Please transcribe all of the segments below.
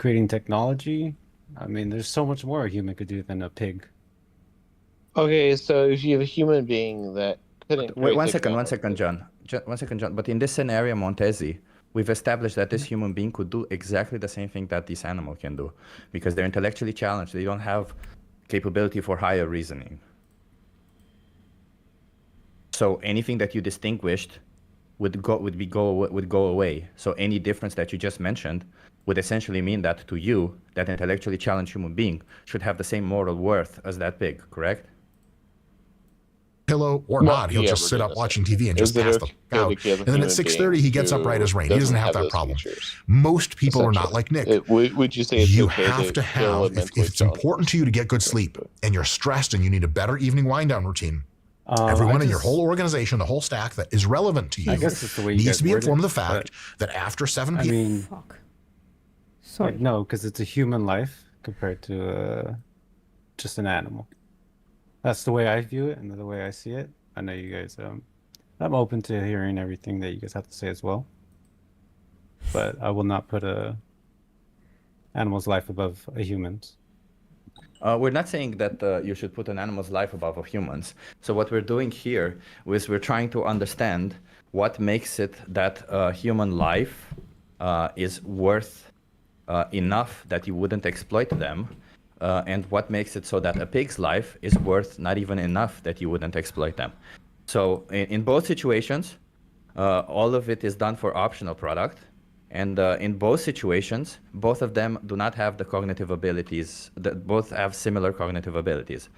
creating technology. I mean, there's so much more a human could do than a pig. Okay, so if you have a human being that couldn't Wait, create one second, technology, John. 1 second, John. But in this scenario, Montesi, we've established that Mm-hmm. this human being could do exactly the same thing that this animal can do, because they're intellectually challenged. They don't have capability for higher reasoning. So anything that you distinguished would go away. So any difference that you just mentioned would essentially mean that to you, that intellectually challenged human being should have the same moral worth as that pig, correct? Pillow or Well, not, he'll yeah, just we're sit doing up the watching same TV and thing. just Is it pass the okay fuck out. to kill a And then at human 6:30 he being gets up right who as rain. He doesn't doesn't have that those problem. features? Most people are not Essentially. like Nick. Would you say it's You okay have to kill a have, if mentally it's important to you to get good sleep and you're stressed and you need a better evening wind down routine, everyone in your whole organization, the whole stack that is relevant to you, I guess it's the way you needs guys to be word informed it, of the fact that after 7 I p.m. mean, Fuck. Sorry. like, no, because it's a human life compared to just an animal. That's the way I view it and the way I see it. I know you guys. I'm open to hearing everything that you guys have to say as well, but I will not put a animal's life above a human's. We're not saying that you should put an animal's life above a human's. So what we're doing here is we're trying to understand what makes it that human life is worth enough that you wouldn't exploit them, and what makes it so that a pig's life is worth not even enough that you wouldn't exploit them. So in both situations, all of it is done for optional product. And in both situations, both of them do not have the cognitive abilities, both have similar cognitive abilities.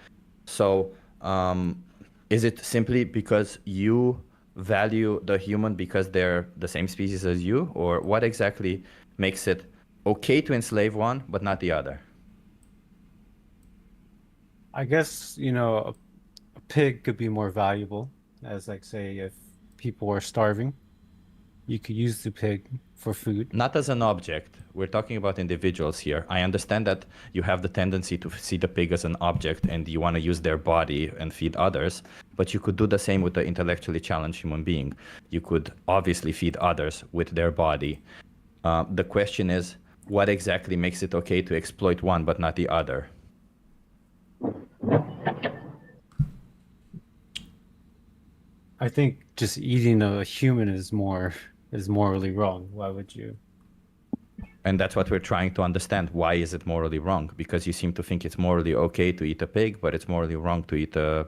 So is it simply because you value the human because they're the same species as you? Or what exactly makes it okay to enslave one, but not the other? I guess, a pig could be more valuable, as like, say, if people are starving, you could use the pig for food. Not as an object. We're talking about individuals here. I understand that you have the tendency to see the pig as an object and you want to use their body and feed others, but you could do the same with the intellectually challenged human being. You could obviously feed others with their body. The question is, what exactly makes it okay to exploit one but not the other? I think just eating a human is morally wrong. Why would you? And that's what we're trying to understand. Why is it morally wrong? Because you seem to think it's morally okay to eat a pig, but it's morally wrong to eat a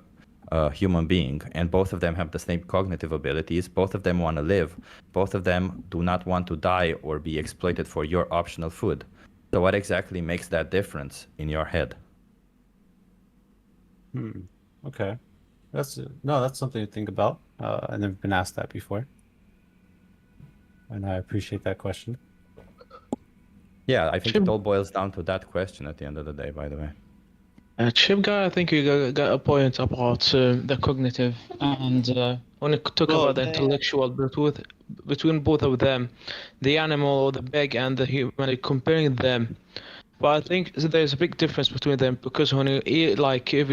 human being. And both of them have the same cognitive abilities. Both of them want to live. Both of them do not want to die or be exploited for your optional food. So what exactly makes that difference in your head? Okay. That's something to think about. I've never been asked that before. And I appreciate that question. Yeah, I think it all boils down to that question at the end of the day, by the way. Chip guy, I think you got a point about the cognitive, and when you talk about the intellectual, between both of them, the animal or the pig and the human, comparing them. But I think there's a big difference between them, because when you eat, like if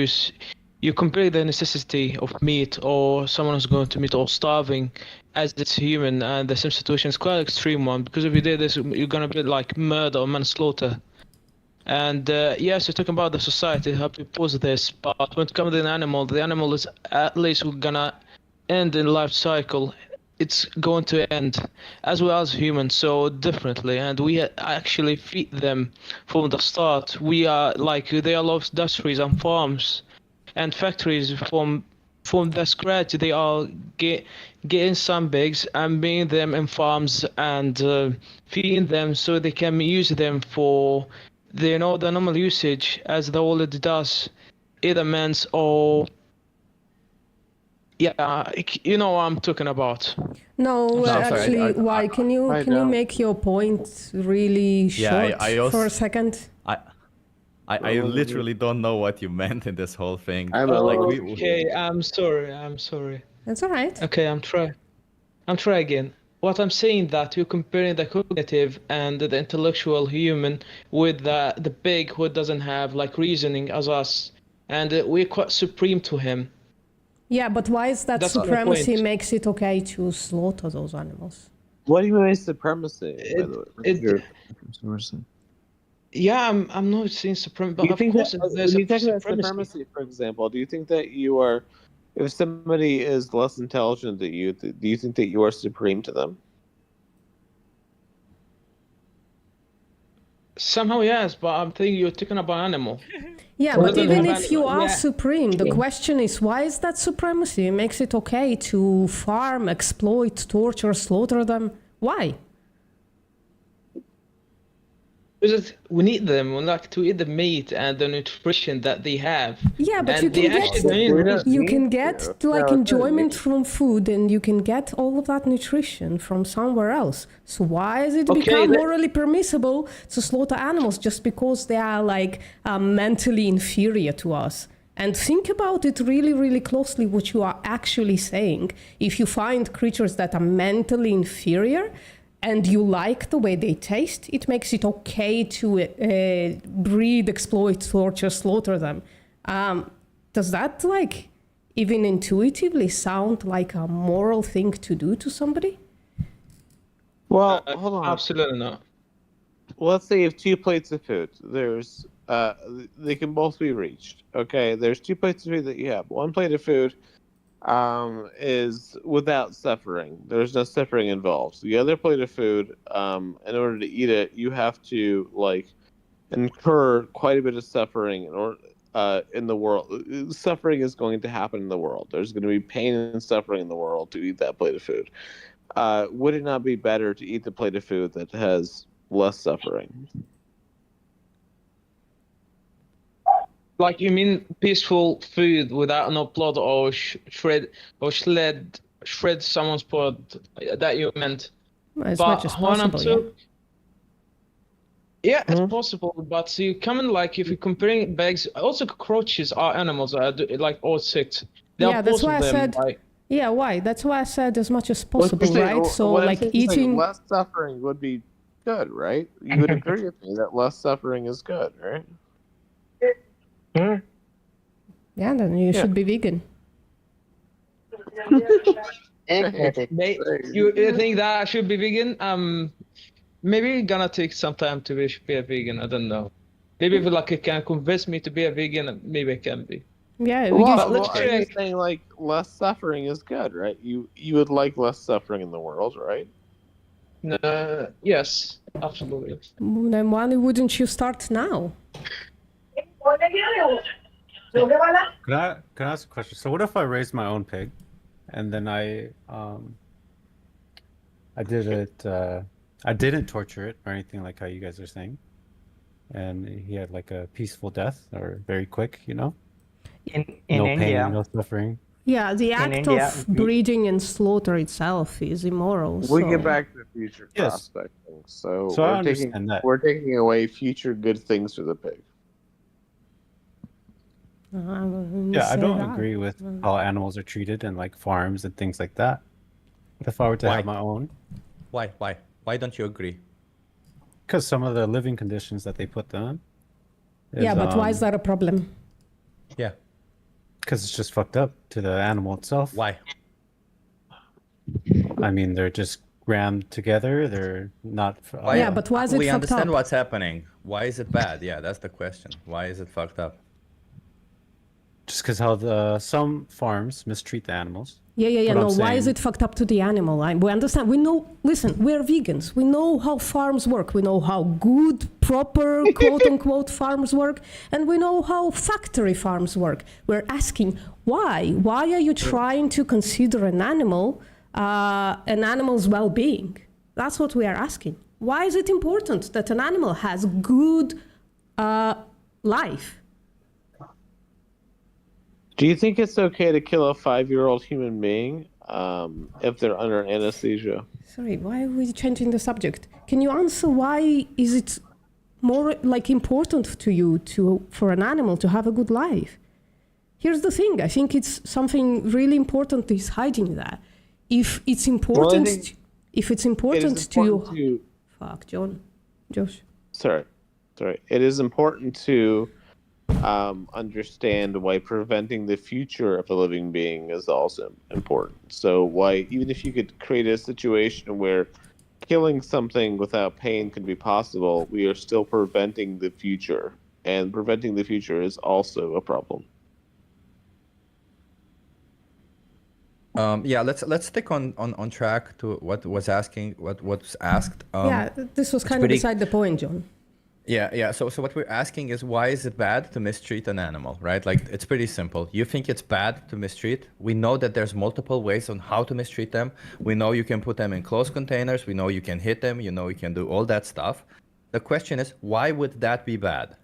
you compare the necessity of meat or someone who's going to meat or starving as it's human, and the same situation is quite an extreme one, because if you did this, you're gonna be like murder or manslaughter. And yes, you're talking about the society, how to pose this, but when it comes to an animal, the animal is at least gonna end in life cycle. It's going to end as well as humans, so differently, and we actually feed them from the start. We are like, they are lost industries and farms and factories from the scratch. They are getting some pigs and being them in farms and feeding them so they can use them for the normal usage as the world does, either men's or you know what I'm talking about. No, sorry, actually, why? Can you make your point really short for a second? I literally don't know what you meant in this whole thing. Okay, I'm sorry. That's all right. Okay, I'm trying again. What I'm saying that you're comparing the cognitive and the intellectual human with the pig who doesn't have like reasoning as us, and we're quite supreme to him. Yeah, but why is that That's supremacy makes it okay to slaughter those animals? What do you mean by supremacy? By the way? Yeah, I'm not saying supremacy, Do but you of think course that there's when a you talk about supremacy. supremacy, for example, do you think that you are, if somebody is less intelligent than you, do you think that you are supreme to them? Somehow yes, but I'm thinking you're talking about animal. Yeah, So but they don't even have if you are yeah. supreme, the question is why is that supremacy? It makes it okay to farm, exploit, torture, slaughter them. Why? Because we need them. We like to eat the meat and the nutrition that they have. Yeah, but And you they can actually get don't even need you need can to. get like No, it doesn't enjoyment need- from food, and you can get all of that nutrition from somewhere else. So why is it Okay, become let- morally permissible to slaughter animals just because they are like mentally inferior to us? And think about it really, really closely. What you are actually saying. If you find creatures that are mentally inferior, and you like the way they taste, it makes it okay to breed, exploit, torture, slaughter them. Does that like even intuitively sound like a moral thing to do to somebody? Well, hold on. Absolutely not. Let's say you have 2 plates of food. There's they can both be reached. Okay, there's 2 plates of food that you have. One plate of food is without suffering. There's no suffering involved. The other plate of food, in order to eat it, you have to like incur quite a bit of suffering in order in the world. Suffering is going to happen in the world. There's going to be pain and suffering in the world to eat that plate of food. Would it not be better to eat the plate of food that has less suffering? Like you mean peaceful food without no blood or shred someone's blood? That you meant? As But much as when I'm possible, yeah, it's possible. But you come in like if you're comparing bags, also cockroaches are animals. Like all insects. There yeah. are That's both why I of them. said. Like, Yeah, why? That's why I said as much as What possible, you're saying- right? So what I'm like saying is, eating. less suffering would be good, right? You would agree with me that less suffering is good, right? Yeah, then you should be vegan. you think that I should be vegan? Maybe gonna take some time to be a vegan. I don't know. Maybe if like it can convince me to be a vegan, maybe I can be. Yeah, Well, let's I'm check. just saying like less suffering is good, right? You would like less suffering in the world, right? Yes, absolutely. then why wouldn't you start now? Can I ask a question? So what if I raised my own pig, and then I did it. I didn't torture it or anything like how you guys are saying, and he had like a peaceful death or very quick, you know, In no India, pain, no suffering. Yeah, the act India, of breeding and slaughter itself is immoral. We so... get back to the future Yes. prospecting. So, So I we're taking understand that. we're taking away future good things for the pig. Yeah, I don't agree with how animals are treated in like farms and things like that. If I were to have my own, Why don't you agree? because some of the living conditions that they put them in. Yeah, but why is that a problem? Yeah. Because it's just fucked up to the animal itself. Why? I mean, they're just rammed together. They're not. Yeah, but why is it we fucked understand up? what's happening. Why is it bad? Yeah, that's the question. Why is it fucked up? Just because how some farms mistreat the animals. Yeah. But No, I'm why is saying- it fucked up to the animal? We understand. We know. Listen, we're vegans. We know how farms work. We know how good, proper, quote unquote, farms work, and we know how factory farms work. We're asking why? Why are you trying to consider an animal's well-being? That's what we are asking. Why is it important that an animal has good life? Do you think it's okay to kill a 5-year-old human being if they're under anesthesia? Sorry, why are we changing the subject? Can you answer why is it more like important to you for an animal to have a good life? Here's the thing. I think it's something really important is hiding that. If it's important, if it's important, to you, fuck, Josh. Sorry. It is important to understand why preventing the future of a living being is also important. So why, even if you could create a situation where killing something without pain can be possible, we are still preventing the future, and preventing the future is also a problem. Yeah, let's stick on track to what was asking, what was asked. Yeah, this was kind of pretty- beside the point, John. Yeah. So what we're asking is, why is it bad to mistreat an animal, right? Like, it's pretty simple. You think it's bad to mistreat? We know that there's multiple ways on how to mistreat them. We know you can put them in closed containers. We know you can hit them. You know you can do all that stuff. The question is, why would that be bad?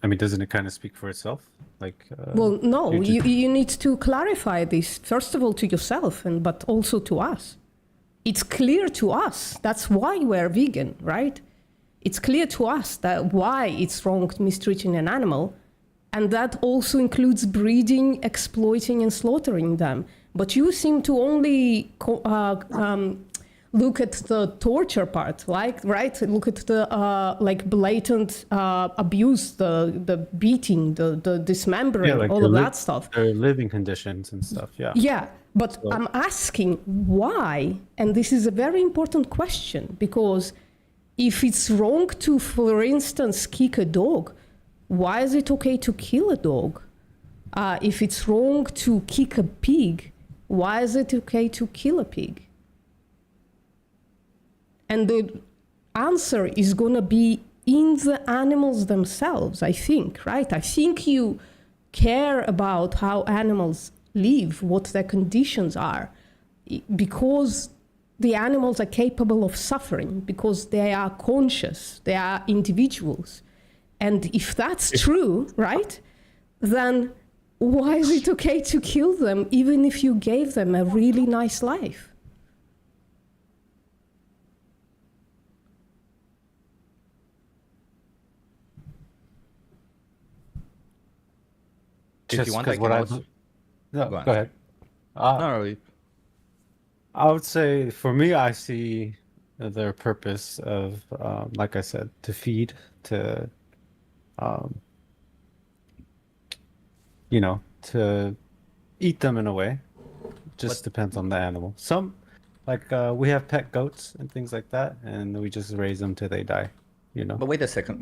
I mean, doesn't it kind of speak for itself? Like, Well, no, you you need to clarify this, first of all, to yourself, but also to us. It's clear to us. That's why we're vegan, right? It's clear to us that why it's wrong mistreating an animal, and that also includes breeding, exploiting, and slaughtering them. But you seem to only look at the torture part, like, right? Look at the like blatant abuse, the beating, the dismembering, like all their of li- that stuff. their living conditions and stuff. Yeah. Yeah, but I'm asking why, and this is a very important question, because if it's wrong to, for instance, kick a dog, why is it okay to kill a dog? If it's wrong to kick a pig, why is it okay to kill a pig? And the answer is going to be in the animals themselves, I think, right? I think you care about how animals live, what their conditions are, because the animals are capable of suffering, because they are conscious, they are individuals. And if that's true, right, then why is it okay to kill them even if you gave them a really nice life? If Just you want, I 'cause can what also... No, Go on. go ahead. No, I would say for me, I see their purpose of, like I said, to feed, to, to eat them in a way. Just depends on the animal. Some, like we have pet goats and things like that, and we just raise them till they die. But wait a second,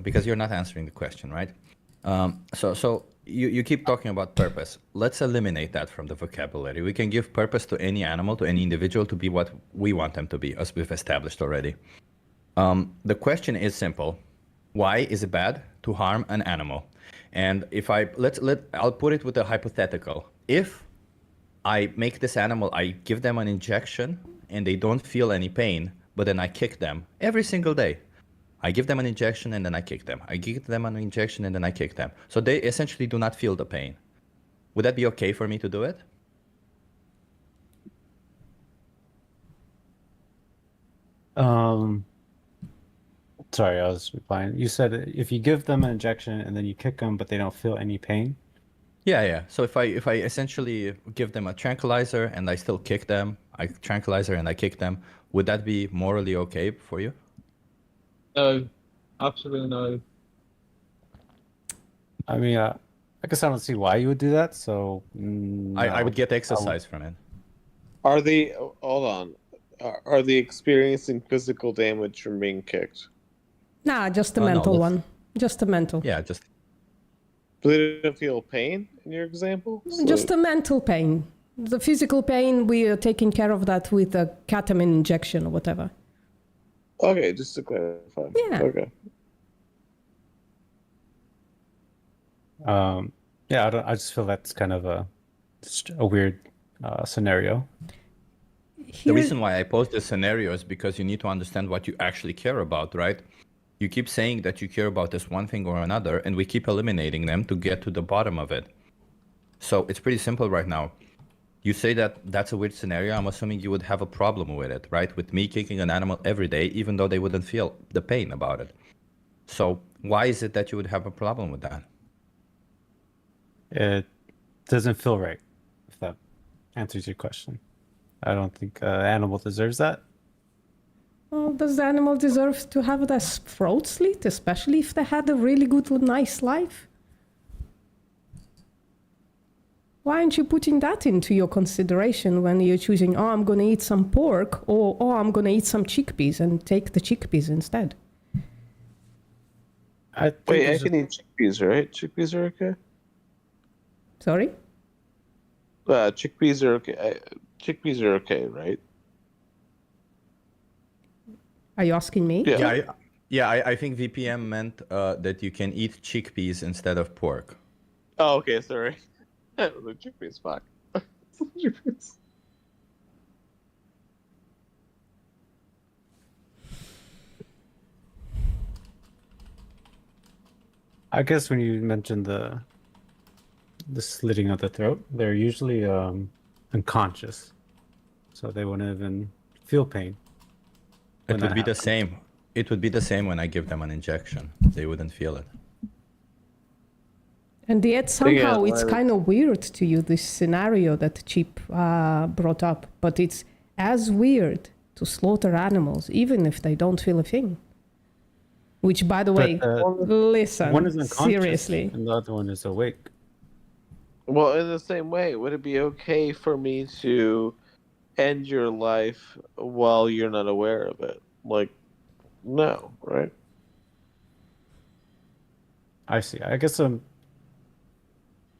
because you're not answering the question, right? So you keep talking about purpose. Let's eliminate that from the vocabulary. We can give purpose to any animal, to any individual, to be what we want them to be, as we've established already. The question is simple: why is it bad to harm an animal? And if I'll put it with a hypothetical. If I make this animal, I give them an injection and they don't feel any pain, but then I kick them every single day. I give them an injection and then I kick them. I give them an injection and then I kick them. So they essentially do not feel the pain. Would that be okay for me to do it? Sorry, I was replying. You said if you give them an injection and then you kick them, but they don't feel any pain. Yeah. So if I essentially give them a tranquilizer and I still kick them, I tranquilizer and I kick them, would that be morally okay for you? No, absolutely no. I mean, I guess I don't see why you would do that. So I would get exercise from it. Are they, hold on, are they experiencing physical damage from being kicked? Nah, just a No, mental let's- one. Just a mental. Yeah, just Do they don't feel pain in your example? Just a mental pain. The physical pain, we are taking care of that with a ketamine injection or whatever. Okay, just to clarify. Yeah. Okay. Yeah, I just feel that's kind of just a weird scenario. the Here- reason why I pose this scenario is because you need to understand what you actually care about, right? You keep saying that you care about this one thing or another, and we keep eliminating them to get to the bottom of it. So it's pretty simple right now. You say that that's a weird scenario. I'm assuming you would have a problem with it, right? With me kicking an animal every day, even though they wouldn't feel the pain about it. So why is it that you would have a problem with that? It doesn't feel right, if that answers your question. I don't think an animal deserves that. Well, does the animal deserve to have their throat slit, especially if they had a really good, nice life? Why aren't you putting that into your consideration when you're choosing, oh, I'm going to eat some pork, or oh, I'm going to eat some chickpeas, and take the chickpeas instead? I think Wait, I it's can eat chickpeas, right? Chickpeas are okay. Sorry? Chickpeas are okay. Chickpeas are okay, right? Are you asking me? Yeah. I think VPM meant that you can eat chickpeas instead of pork. Oh, okay. Sorry. The chickpeas, fuck. Chickpeas. I guess when you mentioned the slitting of the throat, they're usually unconscious, so they wouldn't even feel pain. It when would that be the happens. same. It would be the same when I give them an injection. They wouldn't feel it. And yet somehow it's like- kind of weird to you, this scenario that Chip brought up. But it's as weird to slaughter animals, even if they don't feel a thing. Which, by the way, listen, One is unconscious, seriously. and the other one is awake. Well, in the same way, would it be okay for me to end your life while you're not aware of it? Like, no, right? I see. I guess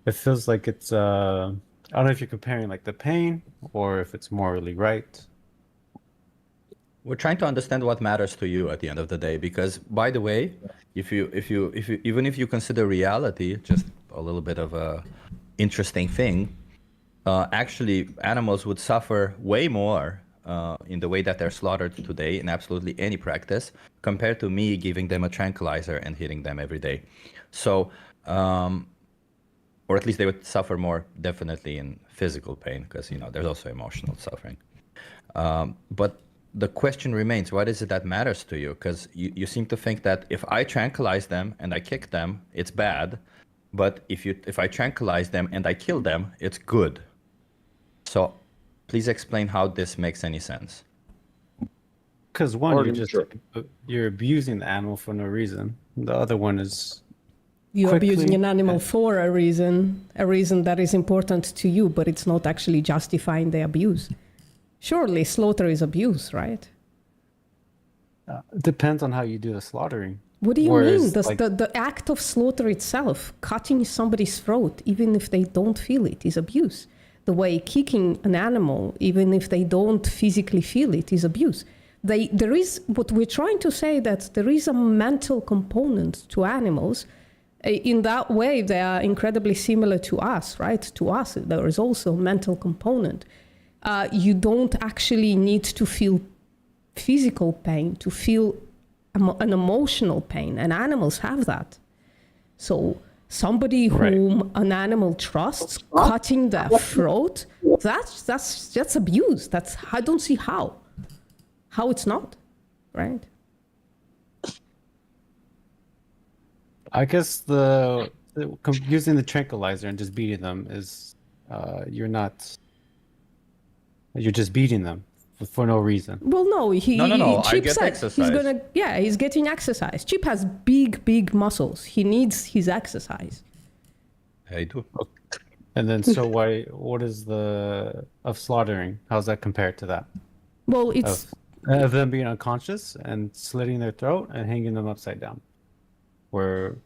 it feels like it's I don't know if you're comparing like the pain or if it's morally right. We're trying to understand what matters to you at the end of the day, because, by the way, if you even if you consider reality just a little bit of a interesting thing, actually animals would suffer way more in the way that they're slaughtered today in absolutely any practice compared to me giving them a tranquilizer and hitting them every day. So, or at least they would suffer more definitely in physical pain, because there's also emotional suffering. But the question remains, what is it that matters to you? Because you seem to think that if I tranquilize them and I kick them, it's bad. But if I tranquilize them and I kill them, it's good. So please explain how this makes any sense. Because one, Or you're just you're abusing the animal for no reason. The other one is You're abusing quickly an animal and- for a reason that is important to you, but it's not actually justifying the abuse. Surely slaughter is abuse, right? depends on how you do the slaughtering. What do you Whereas, mean? like- The act of slaughter itself, cutting somebody's throat, even if they don't feel it, is abuse. The way kicking an animal, even if they don't physically feel it, is abuse. There is what we're trying to say, that there is a mental component to animals. In that way, they are incredibly similar to us, right? To us, there is also a mental component. You don't actually need to feel physical pain to feel an emotional pain, and animals have that. So somebody whom an animal trusts, cutting their throat, that's abuse. I don't see how it's not, right? I guess using the tranquilizer and just beating them is you're just beating them for no reason. Well, no, No. Chip I get said exercise. he's getting exercise. Chip has big muscles. He needs his exercise. I do. And then what is of slaughtering? How's that compared to that? Well, it's Of them being unconscious and slitting their throat and hanging them upside down, where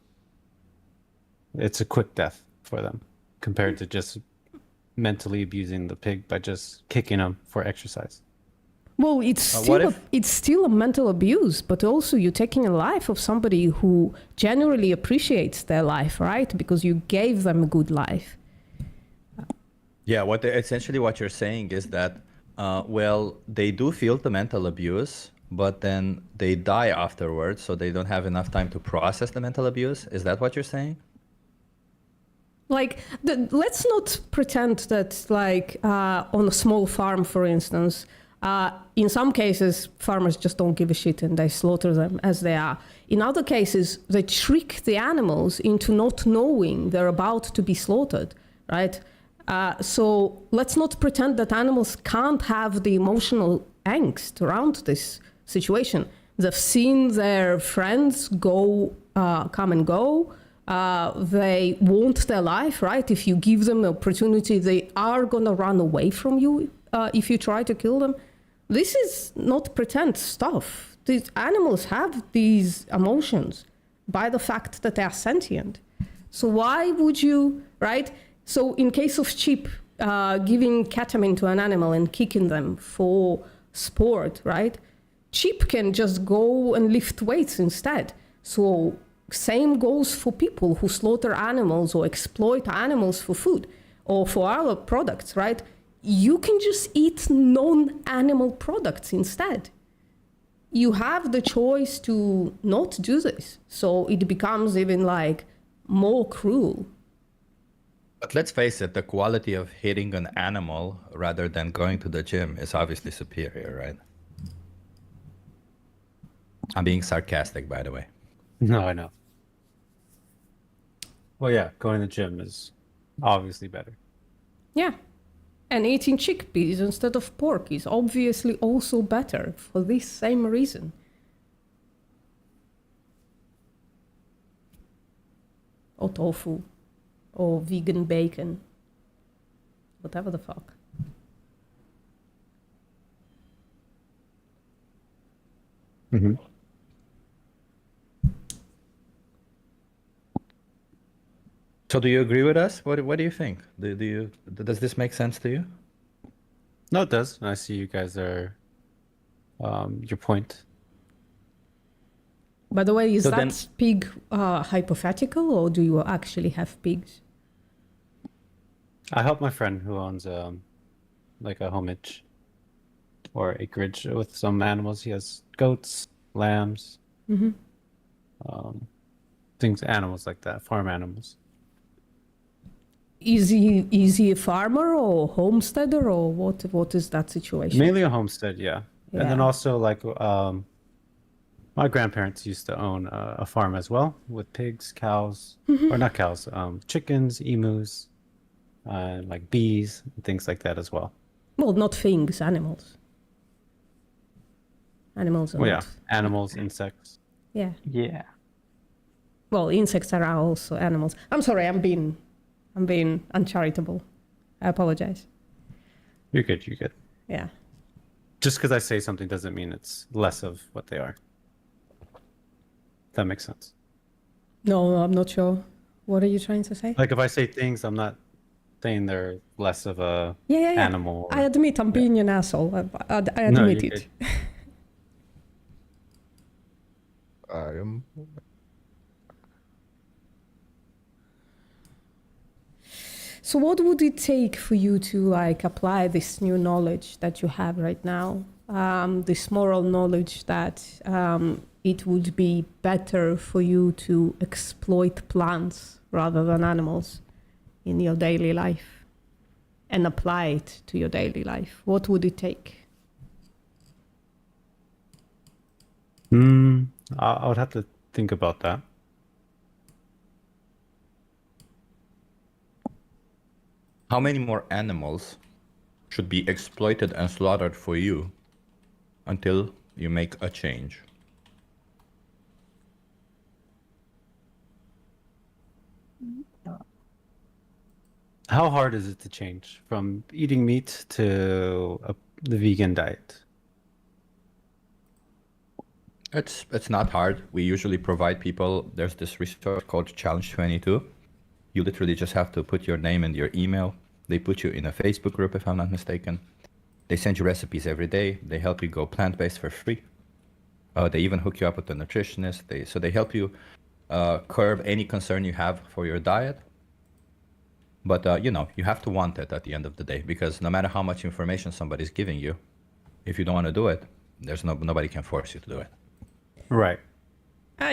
it's a quick death for them compared to just mentally abusing the pig by just kicking them for exercise. Well, it's still a mental abuse, but also you're taking a life of somebody who genuinely appreciates their life, right? Because you gave them a good life. Yeah, essentially what you're saying is that, they do feel the mental abuse, but then they die afterwards, so they don't have enough time to process the mental abuse. Is that what you're saying? Like, let's not pretend that, like, on a small farm, for instance, in some cases, farmers just don't give a shit and they slaughter them as they are. In other cases, they trick the animals into not knowing they're about to be slaughtered, right? So let's not pretend that animals can't have the emotional angst around this situation. They've seen their friends come and go. they want their life, right? If you give them the opportunity, they are gonna run away from you if you try to kill them. This is not pretend stuff. These animals have these emotions by the fact that they are sentient. So why would you, right? So in case of sheep, giving ketamine to an animal and kicking them for sport, right? Sheep can just go and lift weights instead. So same goes for people who slaughter animals or exploit animals for food or for other products, right? You can just eat non-animal products instead. You have the choice to not do this. So it becomes even like more cruel. But let's face it, the quality of hitting an animal rather than going to the gym is obviously superior, right? I'm being sarcastic, by the way. No, I know. Well, yeah, going to the gym is obviously better. Yeah. And eating chickpeas instead of pork is obviously also better for this same reason. Or tofu. Or vegan bacon. Whatever the fuck. Mm-hmm. So do you agree with us? What do you think? Does this make sense to you? No, it does. And I see you guys are your point. By the way, is So that then- pig hypothetical, or do you actually have pigs? I help my friend who owns like a homage or acreage with some animals. He has goats, lambs, things, animals like that, farm animals. Is he a farmer or homesteader, or what is that situation? Mainly a homestead, yeah. And then Yeah. also like my grandparents used to own a farm as well with pigs, cows, or not cows, chickens, emus, like bees, and things like that as well. Well, not things, animals. Animals are Well, yeah, not. animals, insects. Yeah. Yeah. Well, insects are also animals. I'm sorry, I'm being uncharitable. I apologize. You're good, you're good. Yeah. Just because I say something doesn't mean it's less of what they are. That makes sense. No, I'm not sure. What are you trying to say? Like if I say things, I'm not saying they're less of a Yeah. animal. I admit I'm being an asshole. I No, admit you're it. good. I am. So what would it take for you to like apply this new knowledge that you have right now? This moral knowledge that it would be better for you to exploit plants rather than animals in your daily life and apply it to your daily life. What would it take? I would have to think about that. How many more animals should be exploited and slaughtered for you until you make a change? How hard is it to change from eating meat to the vegan diet? It's not hard. We usually provide people, there's this resource called Challenge 22. You literally just have to put your name and your email. They put you in a Facebook group, if I'm not mistaken. They send you recipes every day. They help you go plant-based for free. They even hook you up with a nutritionist. So they help you curb any concern you have for your diet. But, you have to want it at the end of the day, because no matter how much information somebody's giving you, if you don't want to do it, there's nobody can force you to do it. Right.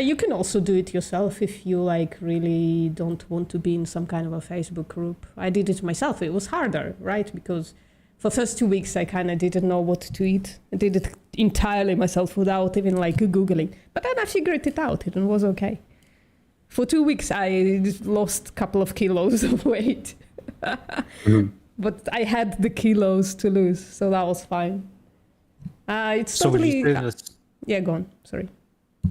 You can also do it yourself if you like really don't want to be in some kind of a Facebook group. I did it myself. It was harder, right? Because for first 2 weeks, I kind of didn't know what to eat. I did it entirely myself without even like Googling. But then I figured it out. It was okay. For 2 weeks, I lost a couple of kilos of weight. But I had the kilos to lose, so that was fine. It's So would totally... you say this? Yeah, go on. Sorry.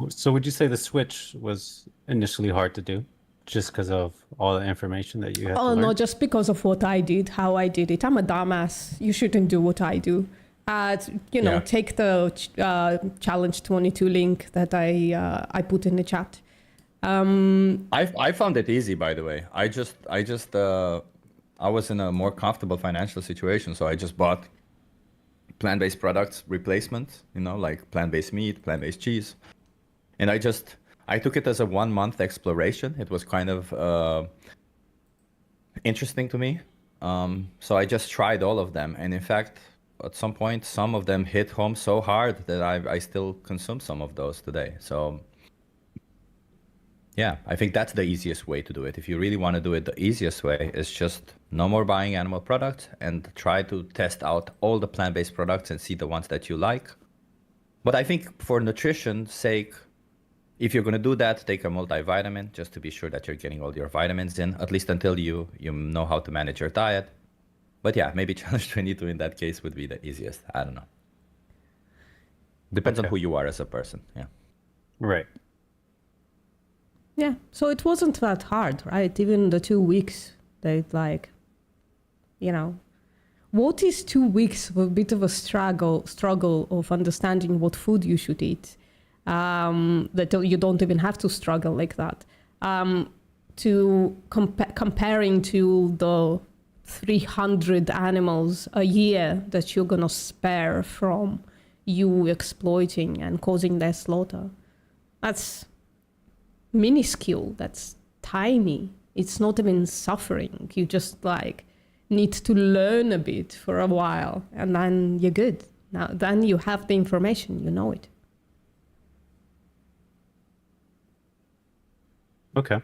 So would you say the switch was initially hard to do just because of all the information that you had to Oh learn? no, just because of what I did, how I did it. I'm a dumbass. You shouldn't do what I do. Yeah. Take the Challenge 22 link that I put in the chat. I found it easy, by the way. I was in a more comfortable financial situation, so I just bought plant-based products replacement, like plant-based meat, plant-based cheese. And I took it as a 1 month exploration. It was kind of interesting to me. So I just tried all of them. And in fact, at some point, some of them hit home so hard that I still consume some of those today. So yeah, I think that's the easiest way to do it. If you really want to do it, the easiest way is just no more buying animal products and try to test out all the plant-based products and see the ones that you like. But I think for nutrition's sake, if you're going to do that, take a multivitamin just to be sure that you're getting all your vitamins in, at least until you know how to manage your diet. But yeah, maybe Challenge 22 in that case would be the easiest. I don't know. Depends on who you are as a person. Yeah. Right. Yeah, so it wasn't that hard, right? Even the 2 weeks, what is 2 weeks of a bit of a struggle of understanding what food you should eat? That you don't even have to struggle like that. Comparing to the 300 animals a year that you're gonna spare from you exploiting and causing their slaughter. That's minuscule, that's tiny. It's not even suffering. You just need to learn a bit for a while and then you're good. Now then you have the information, you know it. Okay.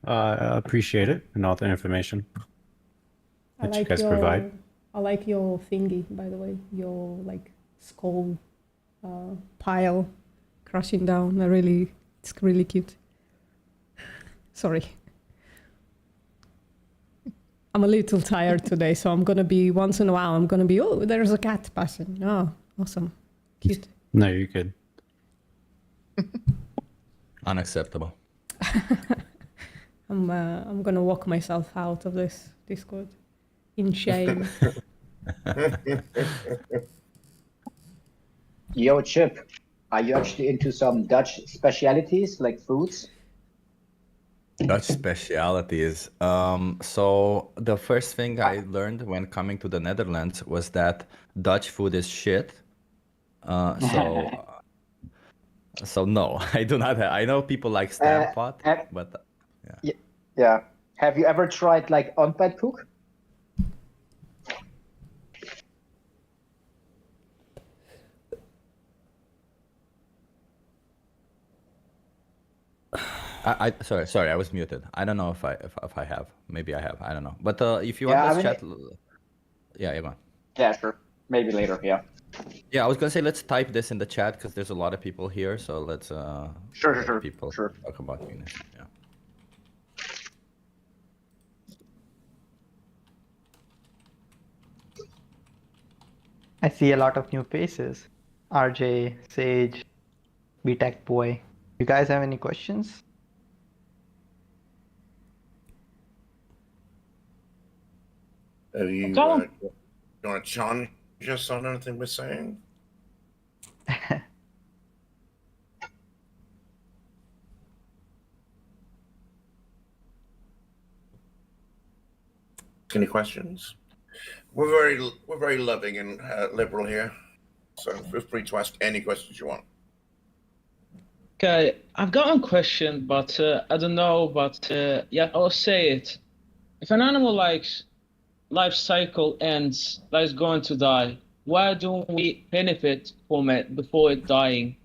I appreciate it and all the information that you guys provide. I like your thingy, by the way, your skull pile crashing down. It's really cute. Sorry. I'm a little tired today, so I'm gonna be, once in a while, oh, there's a cat passing. Oh, awesome. Cute. No, you're good. Unacceptable. I'm gonna walk myself out of this Discord in shame. Yo, Chip, are you actually into some Dutch specialities like foods? Dutch specialities. So the first thing I learned when coming to the Netherlands was that Dutch food is shit. So no, I do not have. I know people like stamppot, but yeah. Yeah. Have you ever tried ontbijtkoek? Sorry, I was muted. I don't know if I have. Maybe I have. I don't know. But if you want, let's chat. Yeah, go on. Yeah, sure. Maybe later. Yeah. Yeah, I was gonna say let's type this in the chat because there's a lot of people here. So let's Sure. people Sure. talk about Venus. Yeah. I see a lot of new faces. RJ, Sage, BTech Boy. You guys have any questions? Have you want to challenge us on anything we're saying? Any questions? We're very loving and liberal here, so feel free to ask any questions you want. Okay, I've got one question, but I don't know, but yeah, I'll say it. If an animal life cycle ends, that is going to die, why don't we benefit from it before it dying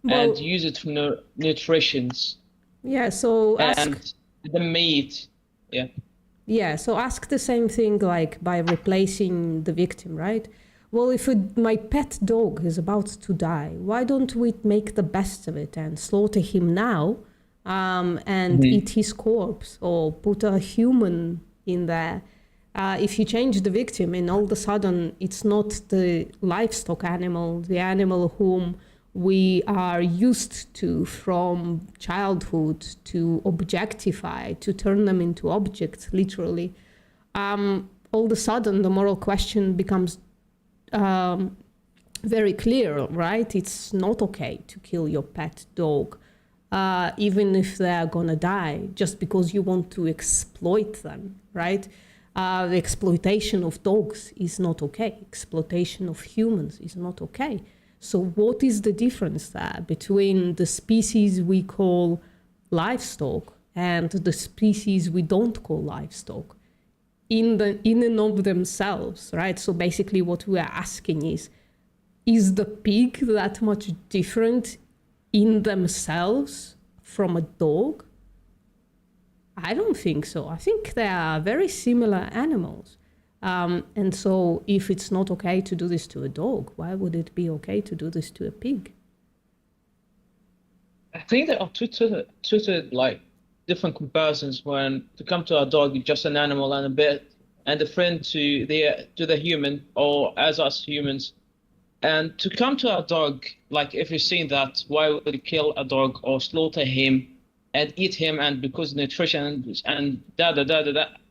and use it for nutritions? Yeah, so and the meat, yeah. Yeah, so ask the same thing by replacing the victim, right? Well, if my pet dog is about to die, why don't we make the best of it and slaughter him now and eat his corpse or put a human in there? If you change the victim and all of a sudden it's not the livestock animal, the animal whom we are used to from childhood to objectify, to turn them into objects, literally, all of a sudden the moral question becomes very clear, right? It's not okay to kill your pet dog, even if they're gonna die, just because you want to exploit them, right? The exploitation of dogs is not okay. Exploitation of humans is not okay. So what is the difference there between the species we call livestock and the species we don't call livestock in and of themselves, right? So basically what we are asking is the pig that much different in themselves from a dog? I don't think so. I think they are very similar animals. And so if it's not okay to do this to a dog, why would it be okay to do this to a pig? I think there are two like different comparisons when to come to a dog, you're just an animal and a bit, and a friend to the human or as us humans. And to come to a dog, like if you've seen that, why would you kill a dog or slaughter him and eat him and because nutrition and da.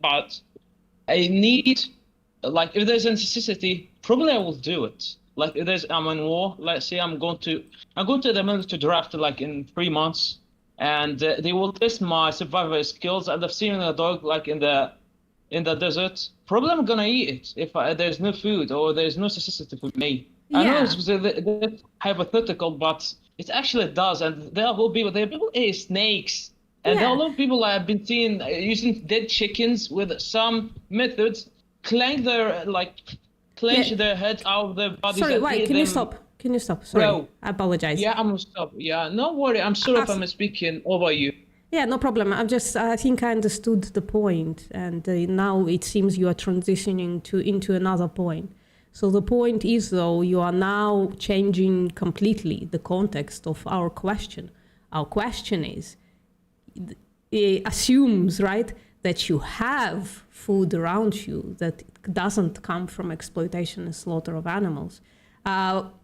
But I need, like if there's a necessity, probably I will do it. Like if I'm in war, let's say I'm going to the military draft like in 3 months, and they will test my survival skills. And I've seen a dog like in the desert. Probably I'm gonna eat it if there's no food or there's no necessity for me. Yeah. I know it's a bit hypothetical, but it actually does. And there will be people eat snakes, and there are a lot of people I have been seeing using dead chickens with some methods, clench their heads out of their bodies. Sorry, and wait, eat can you them. stop? Can you stop? Sorry, Bro. I apologize. Yeah, I'm gonna stop. Yeah, no worry. I'm sorry if I'm speaking over you. Yeah, no problem. I think I understood the point, and now it seems you are transitioning into another point. So the point is, though, you are now changing completely the context of our question. Our question is, it assumes, right, that you have food around you that doesn't come from exploitation and slaughter of animals.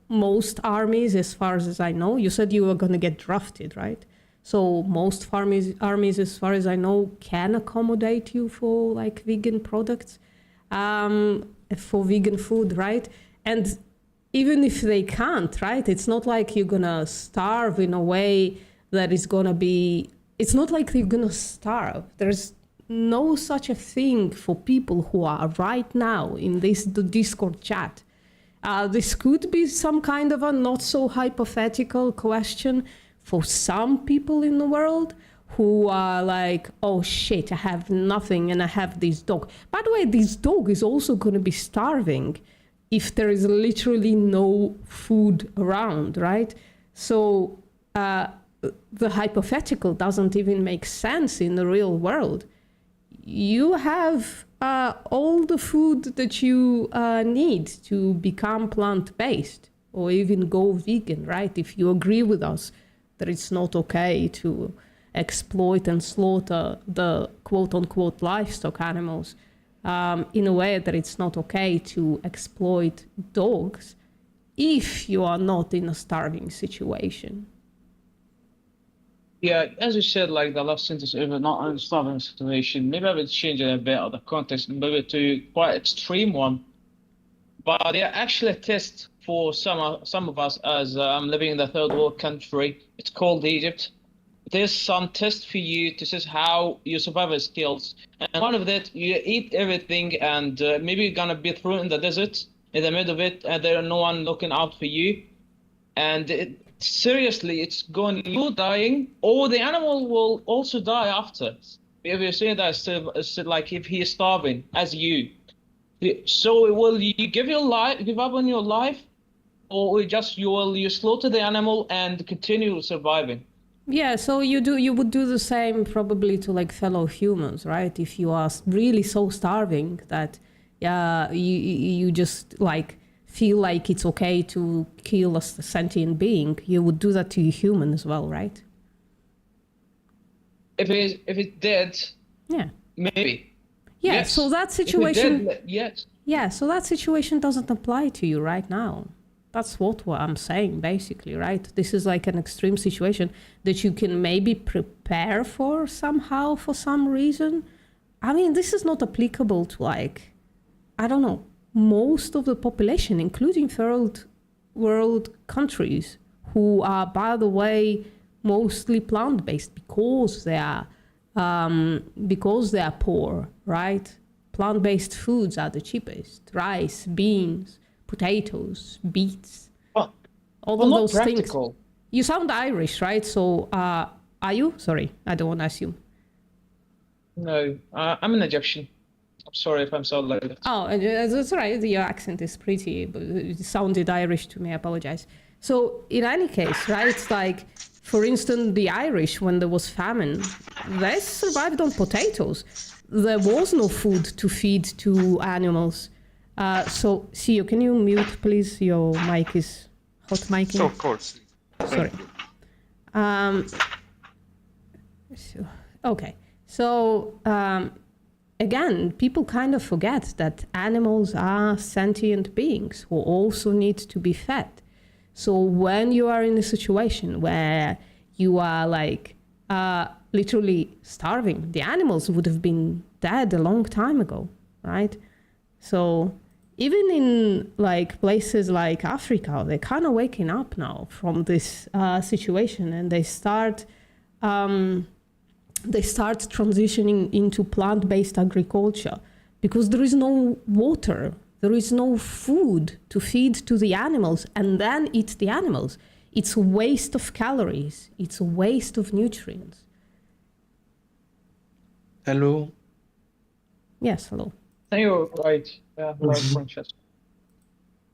Most armies, as far as I know, you said you were going to get drafted, right? So most armies, as far as I know, can accommodate you for like vegan products, for vegan food, right? And even if they can't, right, it's not like you're gonna starve in a way that is gonna be, it's not like you're gonna starve. There's no such a thing for people who are right now in the Discord chat. This could be some kind of a not so hypothetical question for some people in the world who are like, oh shit, I have nothing and I have this dog. By the way, this dog is also going to be starving if there is literally no food around, right? So the hypothetical doesn't even make sense in the real world. You have all the food that you need to become plant-based or even go vegan, right? If you agree with us that it's not okay to exploit and slaughter the quote-unquote livestock animals, in a way that it's not okay to exploit dogs if you are not in a starving situation. Yeah, as you said, like the last sentence, if we're not in a starving situation, maybe I would change it a bit of the context, maybe to quite extreme one. But they actually test for some of us as I'm living in the third world country. It's called Egypt. There's some test for you to see how your survival skills. And one of that, you eat everything and maybe you're going to be thrown in the desert in the middle of it and there's no one looking out for you. And seriously, it's going, you dying or the animal will also die after. If you're saying that, it's like if he is starving as you. So will you give up on your life, or just you slaughter the animal and continue surviving? Yeah, so you would do the same probably to like fellow humans, right? If you are really so starving that you just like feel like it's okay to kill a sentient being, you would do that to a human as well, right? If it's dead, yeah, maybe. Yeah, yes. So that situation, dead, yes. Yeah, so that situation doesn't apply to you right now. That's what I'm saying, basically, right? This is like an extreme situation that you can maybe prepare for somehow, for some reason. I mean, this is not applicable to, like, I don't know, most of the population, including third world countries, who are, by the way, mostly plant-based because they are poor, right? Plant-based foods are the cheapest: rice, beans, potatoes, beets, all of not those practical. things. You sound Irish, right? So, are you? Sorry, I don't want to assume. No, I'm an Egyptian. I'm sorry if I'm so like that. Oh, that's all right. Your accent is pretty, but it sounded Irish to me. I apologize. So, in any case, right, it's like, for instance, the Irish, when there was famine, they survived on potatoes. There was no food to feed to animals. So, Sio, can you mute, please? Your mic is hot micing. Of course. Sorry. Okay. So, again, people kind of forget that animals are sentient beings who also need to be fed. So when you are in a situation where you are like literally starving, the animals would have been dead a long time ago, right? So even in like places like Africa, they're kind of waking up now from this situation, and they start transitioning into plant-based agriculture because there is no water, there is no food to feed to the animals and then eat the animals. It's a waste of calories. It's a waste of nutrients. Hello. Yes, hello. You're right. Yeah, hello, Francesco.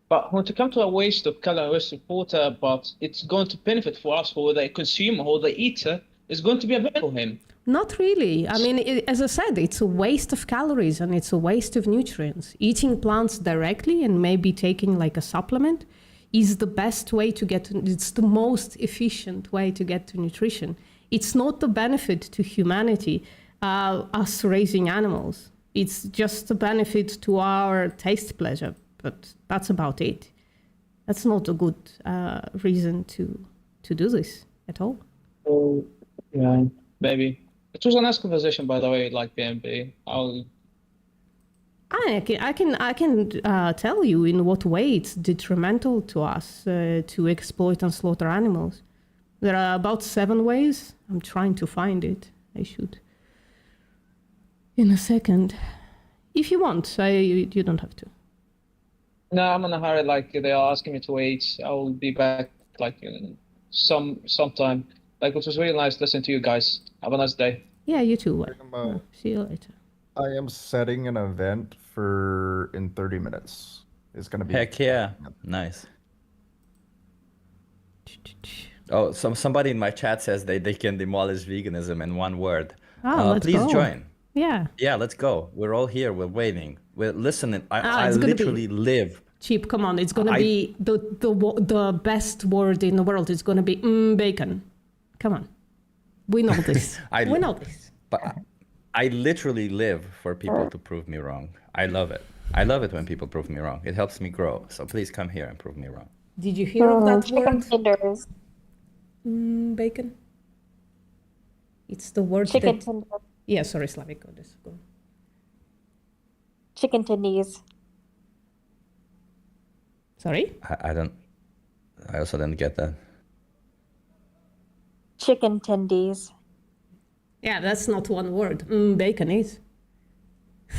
But when it comes to a waste of calories, waste of water, but it's going to benefit for us, for the consumer, or the eater, it's going to be a benefit for him. Not really. I mean, as I said, it's a waste of calories and it's a waste of nutrients. Eating plants directly and maybe taking like a supplement is the best way to get to, it's the most efficient way to get to nutrition. It's not the benefit to humanity, us raising animals. It's just a benefit to our taste pleasure, but that's about it. That's not a good reason to do this at all. Oh, yeah, maybe. It was a nice conversation, by the way, like BNB. I can tell you in what way it's detrimental to us to exploit and slaughter animals. There are about 7 ways. I'm trying to find it. I should. In a second. If you want, you don't have to. No, I'm in a hurry. Like they are asking me to wait. I will be back like in sometime. Like it was really nice listening to you guys. Have a nice day. Yeah, you too. See you later. I am setting an event for in 30 minutes. It's gonna be Heck yeah, nice. Oh, somebody in my chat says they can demolish veganism in one word. Let's please go. join. Yeah. Yeah, let's go. We're all here. We're waiting. We're listening. I literally live. Cheap, come on. It's gonna be the best word in the world. It's gonna be bacon. Come on. We know this. We know this. But I literally live for people to prove me wrong. I love it. I love it when people prove me wrong. It helps me grow. So please come here and prove me wrong. Did you hear of that word? Tenders. Bacon? It's the word Chicken that... tenders. Yeah, sorry, Slavic. Go. Chicken tendies. Sorry? I also didn't get that. Chicken tendies. Yeah, that's not one word. Bacon is.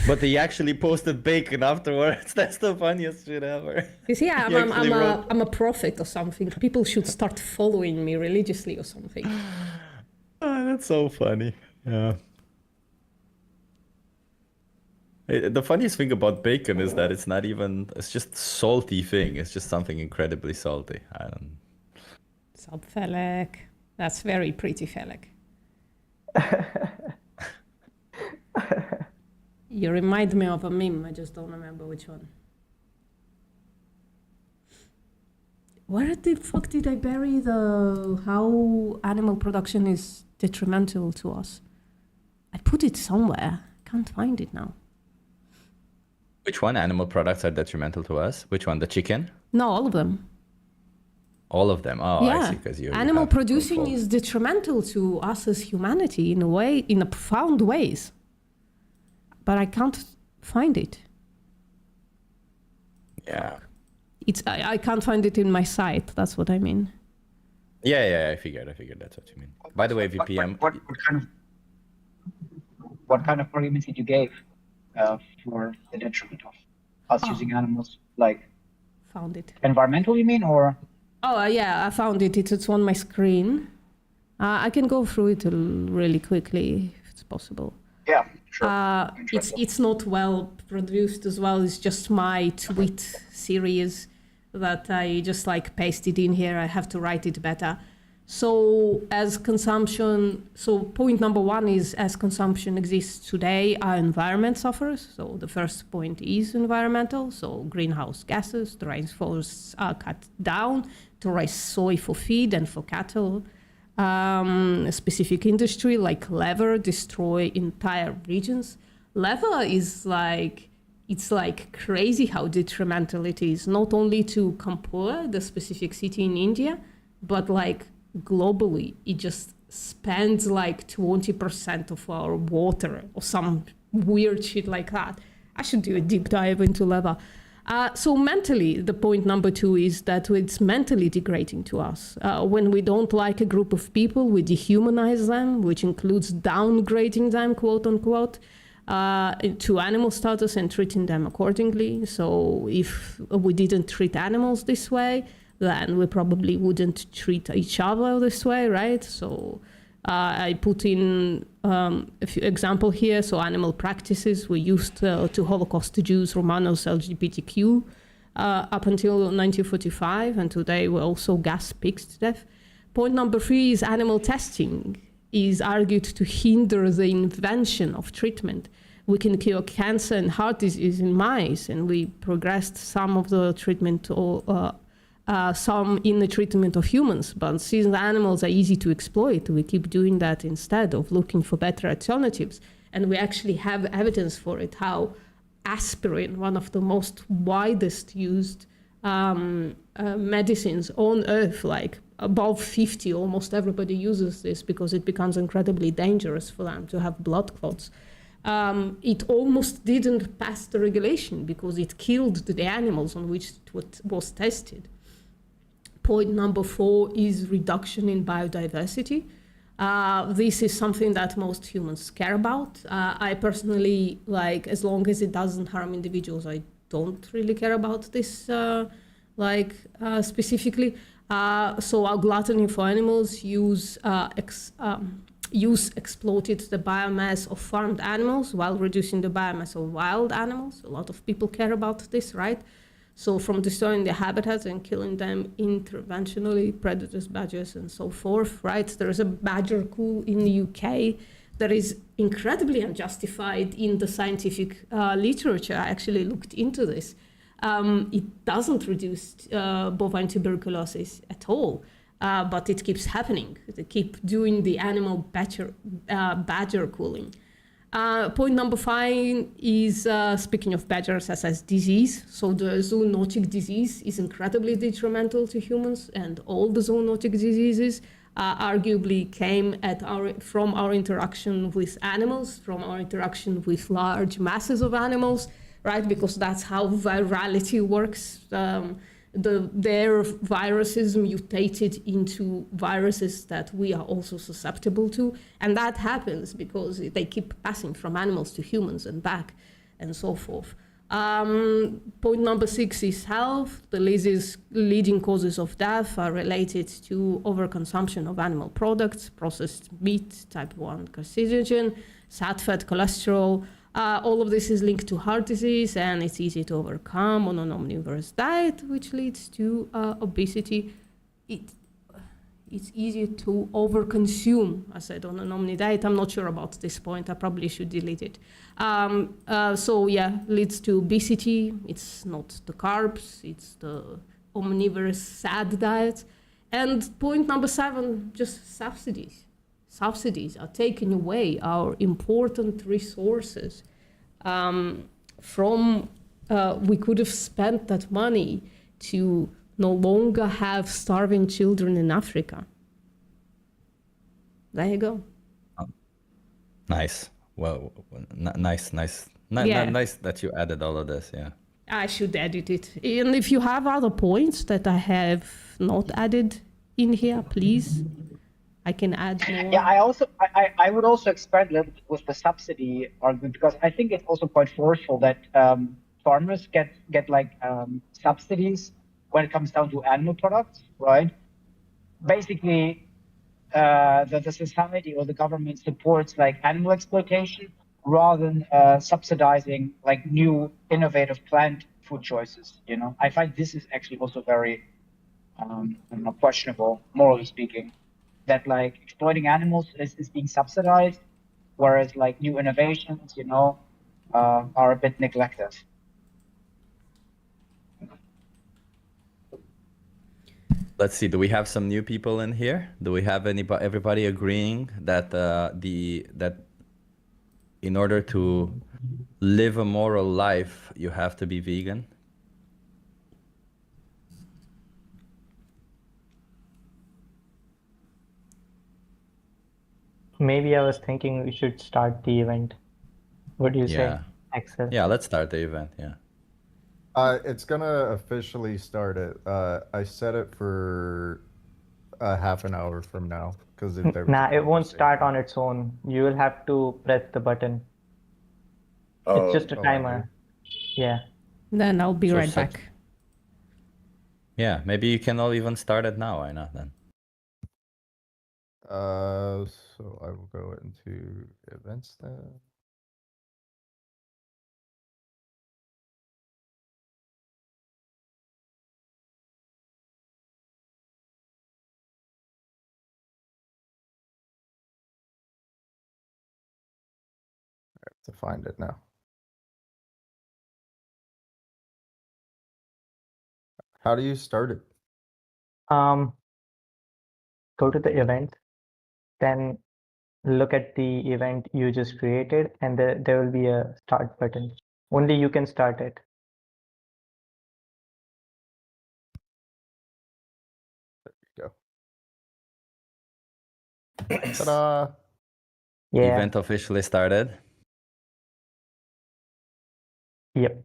But they actually posted bacon afterwards. That's the funniest shit ever. You see, I'm a prophet or something. People should start following me religiously or something. Oh, that's so funny. Yeah. The funniest thing about bacon is that it's just salty thing. It's just something incredibly salty. I don't... Sub Felek. That's very pretty, Felek. You remind me of a meme. I just don't remember which one. Where the fuck did I bury how animal production is detrimental to us? I put it somewhere. Can't find it now. Which one? Animal products are detrimental to us? Which one? The chicken? No, all of them. All of them. Oh, I see. Because you animal have producing control. is detrimental to us as humanity in a way, in a profound ways. But I can't find it. Yeah. I can't find it in my site. That's what I mean. Yeah. I figured that's what you mean. By the way, VPM. What kind of arguments did you give for the detriment of us using animals? Like found it. Environmental, you mean, or? Oh yeah, I found it. It's on my screen. I can go through it really quickly if it's possible. Yeah, sure. It's not well produced as well. It's just my tweet series that I just like pasted in here. I have to write it better. So as consumption, so point number one is as consumption exists today, our environment suffers. So the first point is environmental. So greenhouse gases, the rainforests are cut down to raise soy for feed and for cattle. A specific industry like leather destroy entire regions. Leather is like, it's like crazy how detrimental it is, not only to Kanpur, the specific city in India, but like globally, it just spends like 20% of our water or some weird shit like that. I should do a deep dive into leather. So mentally, the point number two is that it's mentally degrading to us. When we don't like a group of people, we dehumanize them, which includes downgrading them, quote unquote, to animal status and treating them accordingly. So if we didn't treat animals this way, then we probably wouldn't treat each other this way, right? So I put in a few examples here. So animal practices were used to Holocaust Jews, Romanos, LGBTQ up until 1945, and today we're also gas pigs to death. Point number three is animal testing is argued to hinder the invention of treatment. We can cure cancer and heart disease in mice, and we progressed some of the treatment or some in the treatment of humans, but since the animals are easy to exploit, we keep doing that instead of looking for better alternatives. And we actually have evidence for it, how aspirin, one of the most widest used medicines on earth, like above 50, almost everybody uses this because it becomes incredibly dangerous for them to have blood clots. It almost didn't pass the regulation because it killed the animals on which it was tested. Point number four is reduction in biodiversity. This is something that most humans care about. I personally, like, as long as it doesn't harm individuals, I don't really care about this, specifically. So our gluttony for animals use exploited the biomass of farmed animals while reducing the biomass of wild animals. A lot of people care about this, right? So from destroying their habitats and killing them interventionally, predators, badgers, and so forth, right? There is a badger coup in the UK that is incredibly unjustified in the scientific literature. I actually looked into this. It doesn't reduce bovine tuberculosis at all, but it keeps happening. They keep doing the animal badger cooling. Point number five is, speaking of badgers as disease, so the zoonotic disease is incredibly detrimental to humans, and all the zoonotic diseases arguably came from our interaction with animals, from our interaction with large masses of animals, right? Because that's how virality works. Their viruses mutated into viruses that we are also susceptible to. And that happens because they keep passing from animals to humans and back and so forth. Point number six is health. The leading causes of death are related to overconsumption of animal products, processed meat, type 1 carcinogen, sad fat, cholesterol. All of this is linked to heart disease, and it's easy to overcome on an omnivorous diet, which leads to obesity. It's easy to overconsume, I said, on an omni diet. I'm not sure about this point. I probably should delete it. So yeah, leads to obesity. It's not the carbs, it's the omnivorous sad diet. And point number seven, just subsidies. Subsidies are taking away our important resources from, we could have spent that money to no longer have starving children in Africa. There you go. Nice. Well, nice. Yeah. Nice that you added all of this. Yeah. I should edit it. And if you have other points that I have not added in here, please, I can add more. Yeah, I would also expand a little bit with the subsidy argument, because I think it's also quite forceful that farmers get like subsidies when it comes down to animal products, right? Basically, the society or the government supports like animal exploitation rather than subsidizing like new innovative plant food choices. You know, I find this is actually also very questionable, morally speaking, that like exploiting animals is being subsidized, whereas like new innovations, you know, are a bit neglected. Let's see. Do we have some new people in here? Do we have everybody agreeing that that in order to live a moral life, you have to be vegan? Maybe I was thinking we should start the event. What do you say, Axel? Yeah, let's start the event. Yeah. It's gonna officially start it. I set it for half an hour from now because if there was Nah, a it won't conversation- start on its own. You will have to press the button. Oh, It's just a timer. Yeah. Then I'll be So right set- back. Yeah, maybe you can all even start it now. Why not then? So I will go into events then. I have to find it now. How do you start it? Go to the event, then look at the event you just created, and there will be a start button. Only you can start it. There you go. Ta-da! Yeah. Event officially started. Yep.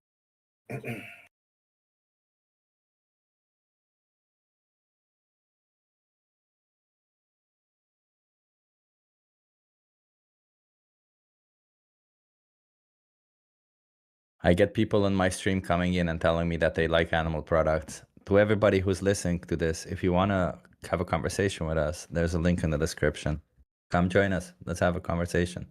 I get people on my stream coming in and telling me that they like animal products. To everybody who's listening to this, if you want to have a conversation with us, there's a link in the description. Come join us. Let's have a conversation.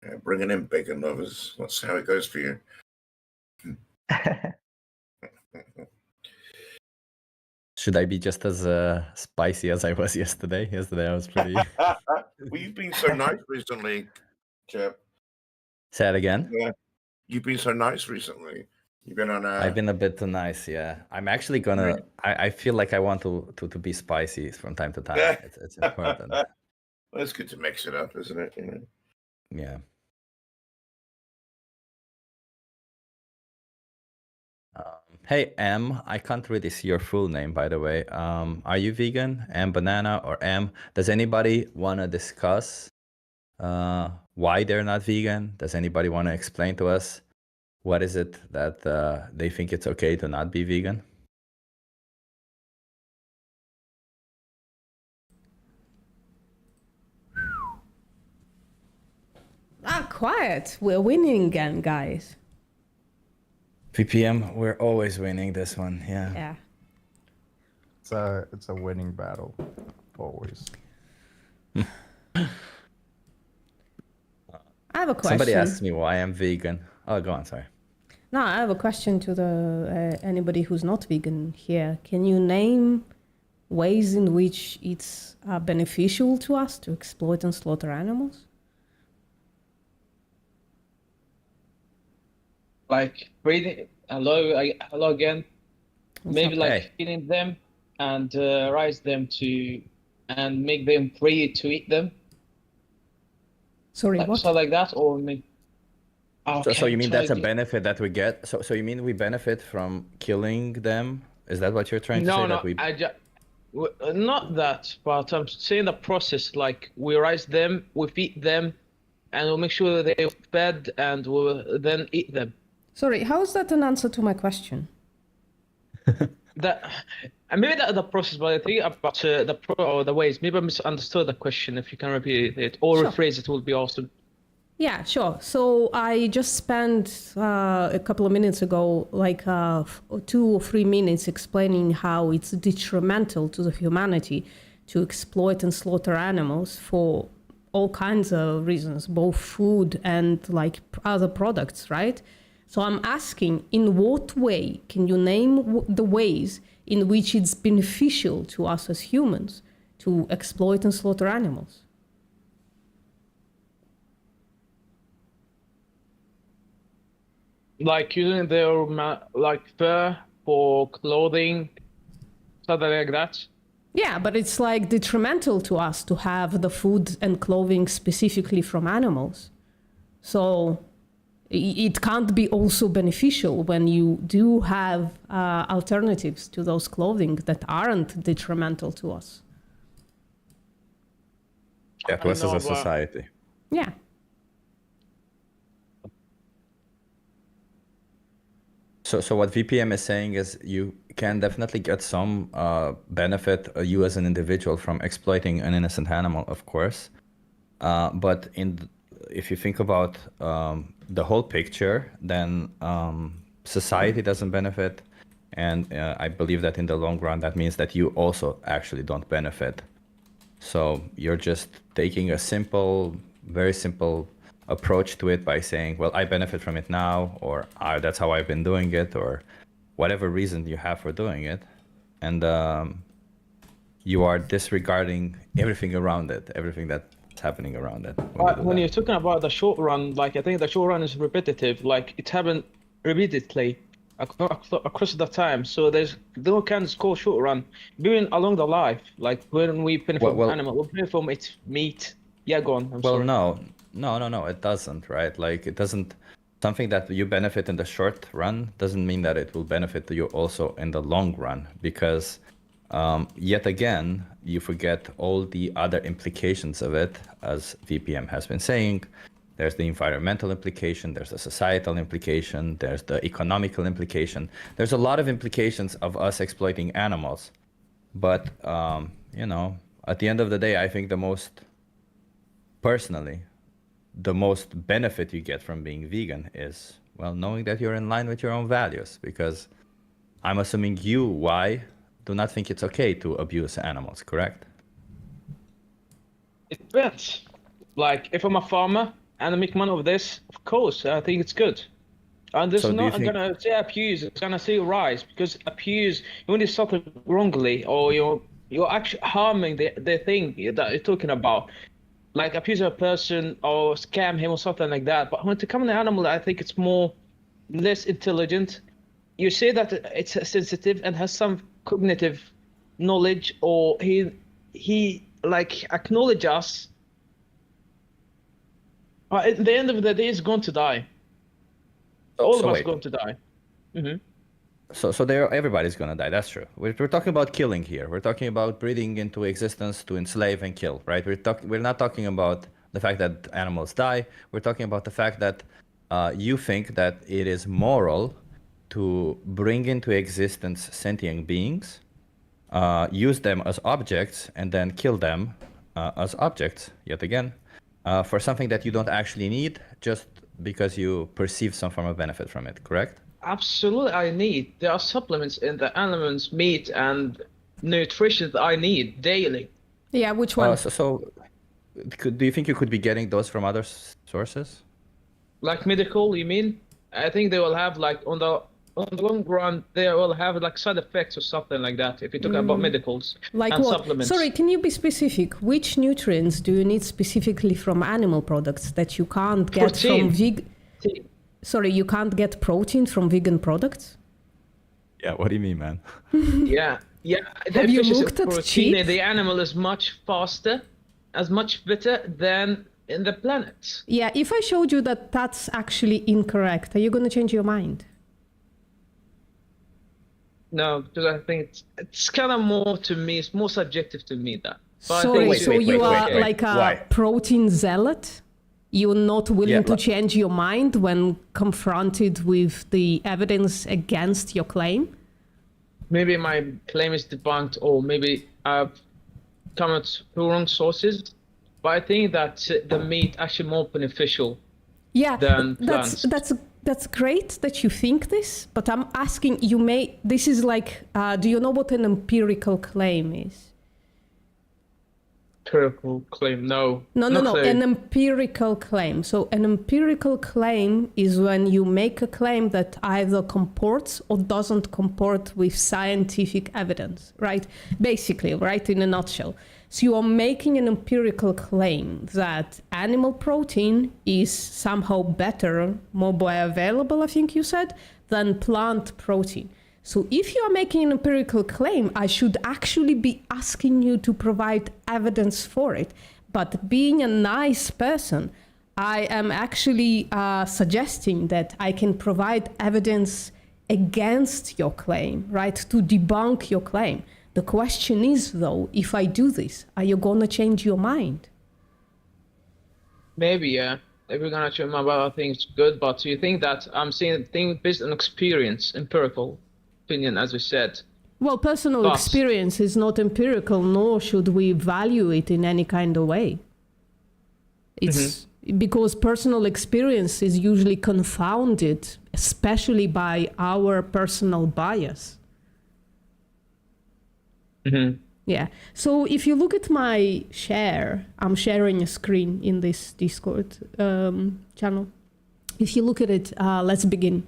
Yeah, bringing in bacon lovers. Let's see how it goes for you. Should I be just as spicy as I was yesterday? Yesterday I was pretty... Well, you've been so nice recently, Chip. Say it again? Yeah, you've been so nice recently. You've been on a... I've been a bit too nice, yeah. I'm actually gonna... I feel like I want to be spicy from time to time. Yeah. It's important. Well, it's good to mix it up, isn't it? You know? Yeah. Hey, M, I can't really see your full name, by the way. Are you vegan? M Banana or M? Does anybody want to discuss why they're not vegan? Does anybody want to explain to us what is it that they think it's okay to not be vegan? Quiet. We're winning again, guys. VPM, we're always winning this one. Yeah. Yeah. It's a winning battle, always. I have a question. Somebody asked me why I'm vegan. Oh, go on. Sorry. No, I have a question to the anybody who's not vegan here. Can you name ways in which it's beneficial to us to exploit and slaughter animals? Like breathing. Hello again. Maybe like Hey. feeding them and raise them to and make them free to eat them. Sorry, Like, what? so like that, or maybe So you mean that's a totally. benefit that we get? So you mean we benefit from killing them? Is that what you're trying to say? No, That we not that, but I'm saying the process. Like we raise them, we feed them, and we'll make sure that they're fed, and we'll then eat them. Sorry, how is that an answer to my question? That and maybe that the process, but I think about the ways. Maybe I misunderstood the question. If you can repeat it or Sure. rephrase it, would be awesome. Yeah, sure. So I just spent a couple of minutes ago, like 2 or 3 minutes, explaining how it's detrimental to the humanity to exploit and slaughter animals for all kinds of reasons, both food and like other products, right? So I'm asking, in what way can you name the ways in which it's beneficial to us as humans to exploit and slaughter animals? Like using their like fur for clothing, something like that. Yeah, but it's like detrimental to us to have the food and clothing specifically from animals. So it can't be also beneficial when you do have alternatives to those clothing that aren't detrimental to us. Yeah, to us as a society. Yeah. So what VPM is saying is you can definitely get some benefit, you as an individual, from exploiting an innocent animal, of course. But if you think about the whole picture, then society doesn't benefit. And I believe that in the long run, that means that you also actually don't benefit. So you're just taking a simple, very simple approach to it by saying, well, I benefit from it now, or that's how I've been doing it, or whatever reason you have for doing it. And you are disregarding everything around it, everything that's happening around it. When you're talking about the short run, like I think the short run is repetitive, like it happened repeatedly across the time. So there's no kind of call short run. Even along the life, like when we benefit from animal, we benefit from its meat. Yeah, go on. I'm sorry. No, it doesn't, right? Like it doesn't, something that you benefit in the short run doesn't mean that it will benefit you also in the long run, because yet again, you forget all the other implications of it, as VPM has been saying. There's the environmental implication, there's the societal implication, there's the economical implication. There's a lot of implications of us exploiting animals. But, at the end of the day, I think personally, the most benefit you get from being vegan is, well, knowing that you're in line with your own values, because I'm assuming you, do not think it's okay to abuse animals, correct? It depends. Like, if I'm a farmer and I make money of this, of course, I think it's good. And this is not gonna say abuse, it's gonna say rise, because abuse, when you something wrongly, or you're actually harming the thing that you're talking about. Like abuse a person or scam him or something like that. But when it comes to animal, I think it's less intelligent. You say that it's sensitive and has some cognitive knowledge, or he like acknowledge us. But at the end of the day, it's going to die. All of us are going to die. Mm-hmm. So everybody's gonna die. That's true. We're talking about killing here. We're talking about breeding into existence to enslave and kill, right? We're not talking about the fact that animals die. We're talking about the fact that you think that it is moral to bring into existence sentient beings, use them as objects, and then kill them as objects yet again for something that you don't actually need, just because you perceive some form of benefit from it. Correct? Absolutely, I need. There are supplements in the animals' meat and nutrition that I need daily. Yeah, which one? Do you think you could be getting those from other sources? Like medical, you mean? I think they will have like on the long run, they will have like side effects or something like that. If you talk about medicals like and what? Supplements. Sorry, can you be specific? Which nutrients do you need specifically from animal products that you can't get from vegan? Sorry, you can't get protein from vegan products? Yeah, what do you mean, man? Yeah. Have you looked at protein cheap? in the animal is much faster, as much better than in the planet. Yeah, if I showed you that that's actually incorrect, are you going to change your mind? No, because I think it's kind of more to me. It's more subjective to me that. But I Sorry, think so you are like a Why? protein zealot? You're not willing Yeah, to but- change your mind when confronted with the evidence against your claim? maybe my claim is debunked, or maybe I've come at wrong sources. But I think that the meat actually more beneficial. Yeah, Than that's plants. that's great that you think this, but I'm asking you. This is like, do you know what an empirical claim is? Empirical claim, no. No, clue. an empirical claim. So an empirical claim is when you make a claim that either comports or doesn't comport with scientific evidence, right? Basically, right, in a nutshell. So you are making an empirical claim that animal protein is somehow better, more bioavailable, I think you said, than plant protein. So if you are making an empirical claim, I should actually be asking you to provide evidence for it. But being a nice person, I am actually suggesting that I can provide evidence against your claim, right? To debunk your claim. The question is, though, if I do this, are you going to change your mind? Maybe, yeah. If we're gonna change my mind, I think it's good. But do you think that I'm saying things based on experience, empirical opinion, as we said? Well, personal But- experience is not empirical, nor should we value it in any kind of way. It's because personal experience is usually confounded, especially by our personal bias. Mm-hmm. Yeah. So if you look at my share, I'm sharing a screen in this Discord channel. If you look at it, let's begin.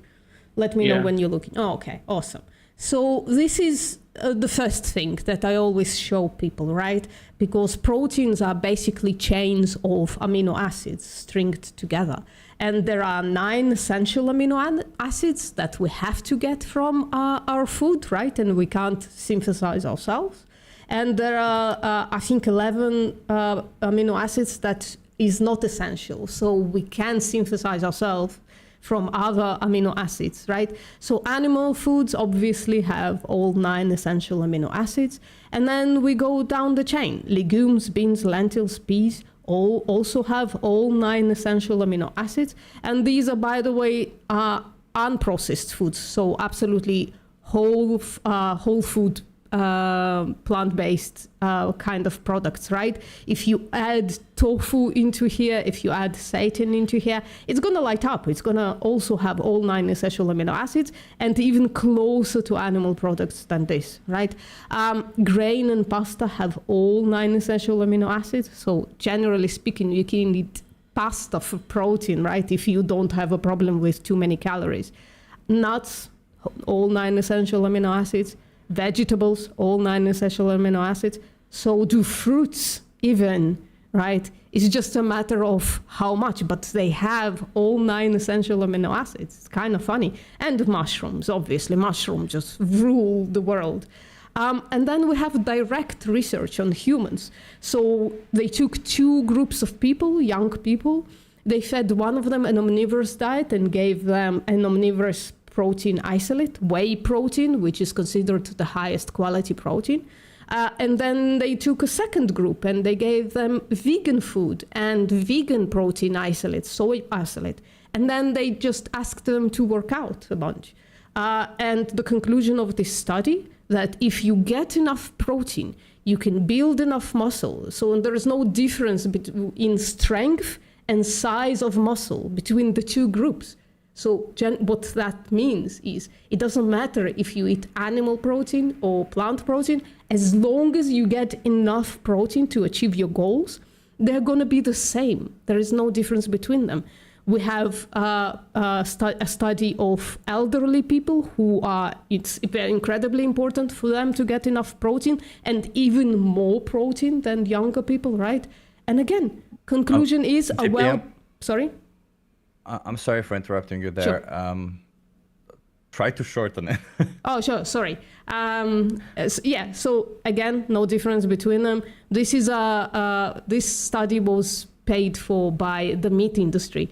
Let me know Yeah. when you're looking. Oh, okay. Awesome. So this is the first thing that I always show people, right? Because proteins are basically chains of amino acids stringed together. And there are 9 essential amino acids that we have to get from our food, right? And we can't synthesize ourselves. And there are, I think, 11 amino acids that is not essential. So we can synthesize ourselves from other amino acids, right? So animal foods obviously have all 9 essential amino acids. And then we go down the chain. Legumes, beans, lentils, peas all also have all 9 essential amino acids. And these are, by the way, unprocessed foods. So absolutely whole food, plant-based kind of products, right? If you add tofu into here, if you add seitan into here, it's gonna light up. It's gonna also have all 9 essential amino acids and even closer to animal products than this, right? Grain and pasta have all 9 essential amino acids. So generally speaking, you can eat pasta for protein, right? If you don't have a problem with too many calories. Nuts, all 9 essential amino acids. Vegetables, all 9 essential amino acids. So do fruits even, right? It's just a matter of how much, but they have all 9 essential amino acids. It's kind of funny. And mushrooms, obviously. Mushrooms just rule the world. And then we have direct research on humans. So they took 2 groups of people, young people. They fed one of them an omnivorous diet and gave them an omnivorous protein isolate, whey protein, which is considered the highest quality protein. And then they took a second group and they gave them vegan food and vegan protein isolate, soy isolate. And then they just asked them to work out a bunch. And the conclusion of this study, that if you get enough protein, you can build enough muscle. So there is no difference in strength and size of muscle between the 2 groups. So what that means is it doesn't matter if you eat animal protein or plant protein, as long as you get enough protein to achieve your goals, they're going to be the same. There is no difference between them. We have a study of elderly people it's incredibly important for them to get enough protein and even more protein than younger people, right? And again, conclusion is sorry? I'm sorry for interrupting you there. Sure. Try to shorten it. Oh, sure. Sorry. So again, no difference between them. This is this study was paid for by the meat industry.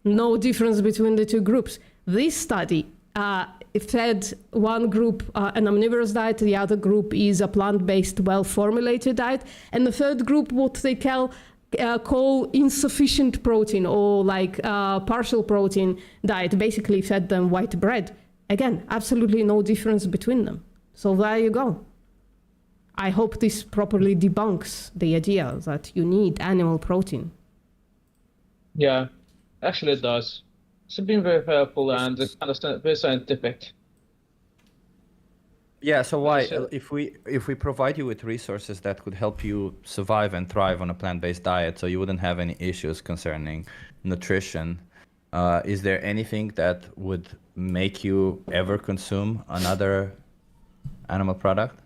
No difference between the two groups. This study fed one group an omnivorous diet, the other group is a plant-based, well-formulated diet, and the third group what they call insufficient protein or like partial protein diet, basically fed them white bread. Again, absolutely no difference between them. So there you go. I hope this properly debunks the idea that you need animal protein. Yeah, actually it does. It's been very helpful and it's kind of very scientific. Yeah, so why, if we provide you with resources that could help you survive and thrive on a plant-based diet, so you wouldn't have any issues concerning nutrition, is there anything that would make you ever consume another animal product?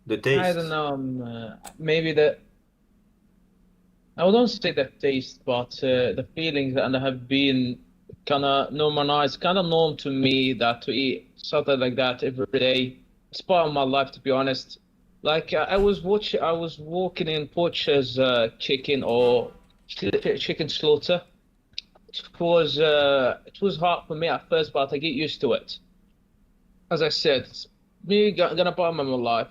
The taste. I don't know, maybe I wouldn't say the taste, but the feelings that have been kind of normalized, kind of norm to me that to eat something like that every day. It's part of my life, to be honest. Like I was walking in Porsches chicken or chicken slaughter. It was hard for me at first, but I get used to it. As I said, it's me gonna part of my life.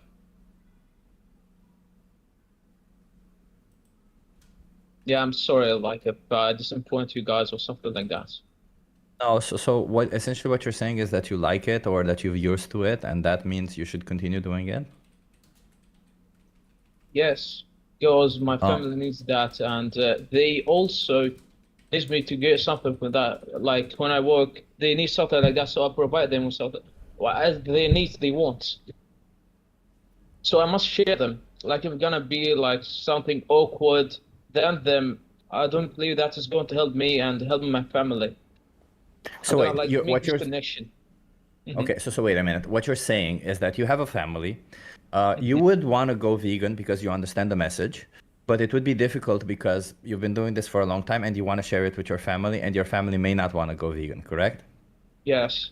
Yeah, I'm sorry, like if I disappoint you guys or something like that. No, so what essentially what you're saying is that you like it or that you're used to it, and that means you should continue doing it? Yes, because my family needs that, and they also need me to get something for that. Like when I work, they need something like that, so I provide them with something. Well, as they need, they want. So I must share them. Like if it's gonna be like something awkward, then I don't believe that is going to help me and help my family. So wait, what you're connection. Okay, so wait a minute. What you're saying is that you have a family. You would want to go vegan because you understand the message, but it would be difficult because you've been doing this for a long time and you want to share it with your family, and your family may not want to go vegan, correct? Yes.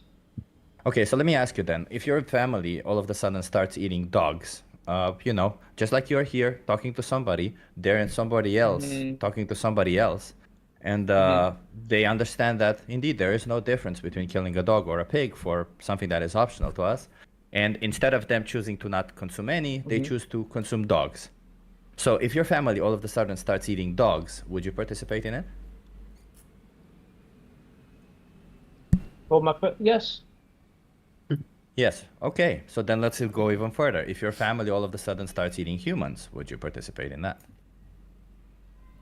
Okay, so let me ask you then. If your family all of a sudden starts eating dogs, just like you're here talking to somebody, they're in somebody else talking to somebody else, and they understand that indeed there is no difference between killing a dog or a pig for something that is optional to us, and instead of them choosing to not consume any, they choose to consume dogs. So if your family all of a sudden starts eating dogs, would you participate in it? Well, yes. Yes. Okay. So then let's go even further. If your family all of a sudden starts eating humans, would you participate in that?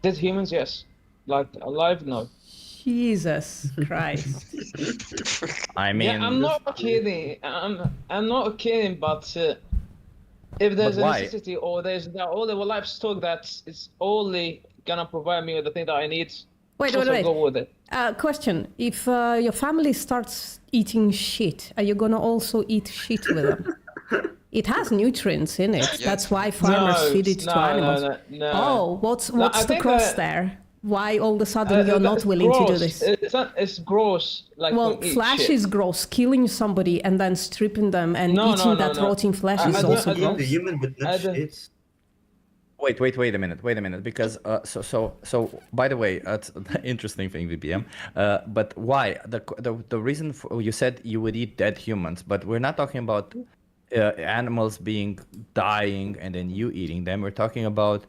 Did humans? Yes. Like alive? No. Jesus Christ. I mean, yeah, I'm not kidding. I'm not kidding. But if there's a necessity or there's all the livestock that is only gonna provide me with the thing that I need, wait. Go with it. Question: if your family starts eating shit, are you gonna also eat shit with them? It has nutrients in it. That's why farmers feed it to animals. No. Oh, what's the cross there? Why all of a sudden you're not willing to do this? It's gross. Like flesh is gross. Killing somebody and then stripping them and eating that rotting flesh is also gross. The human with that shit. Wait a minute, because so by the way, that's an interesting thing, VBM. But why the reason you said you would eat dead humans, but we're not talking about animals dying and then you eating them. We're talking about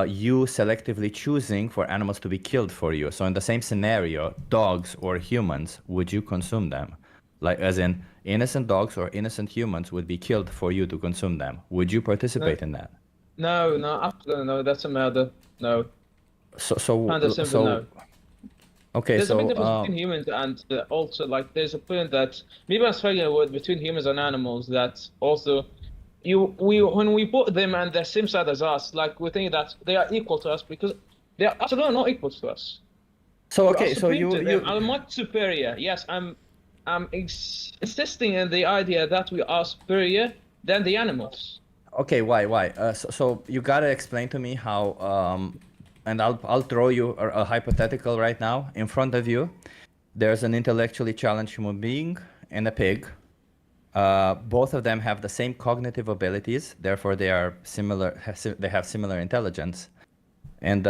you selectively choosing for animals to be killed for you. So in the same scenario, dogs or humans, would you consume them? Like as in innocent dogs or innocent humans would be killed for you to consume them. Would you participate in that? No, absolutely no. That's a murder. No. So no. Okay, there's a big difference between humans and also like there's a point that maybe I'm struggling with between humans and animals that also when we put them on the same side as us, like we think that they are equal to us because they are absolutely not equal to us. So okay, so you are much superior. Yes, I'm insisting on the idea that we are superior than the animals. Okay, why? So you gotta explain to me how. And I'll throw you a hypothetical right now in front of you. There's an intellectually challenged human being and a pig, Both of them have the same cognitive abilities, therefore they are similar. They have similar intelligence. And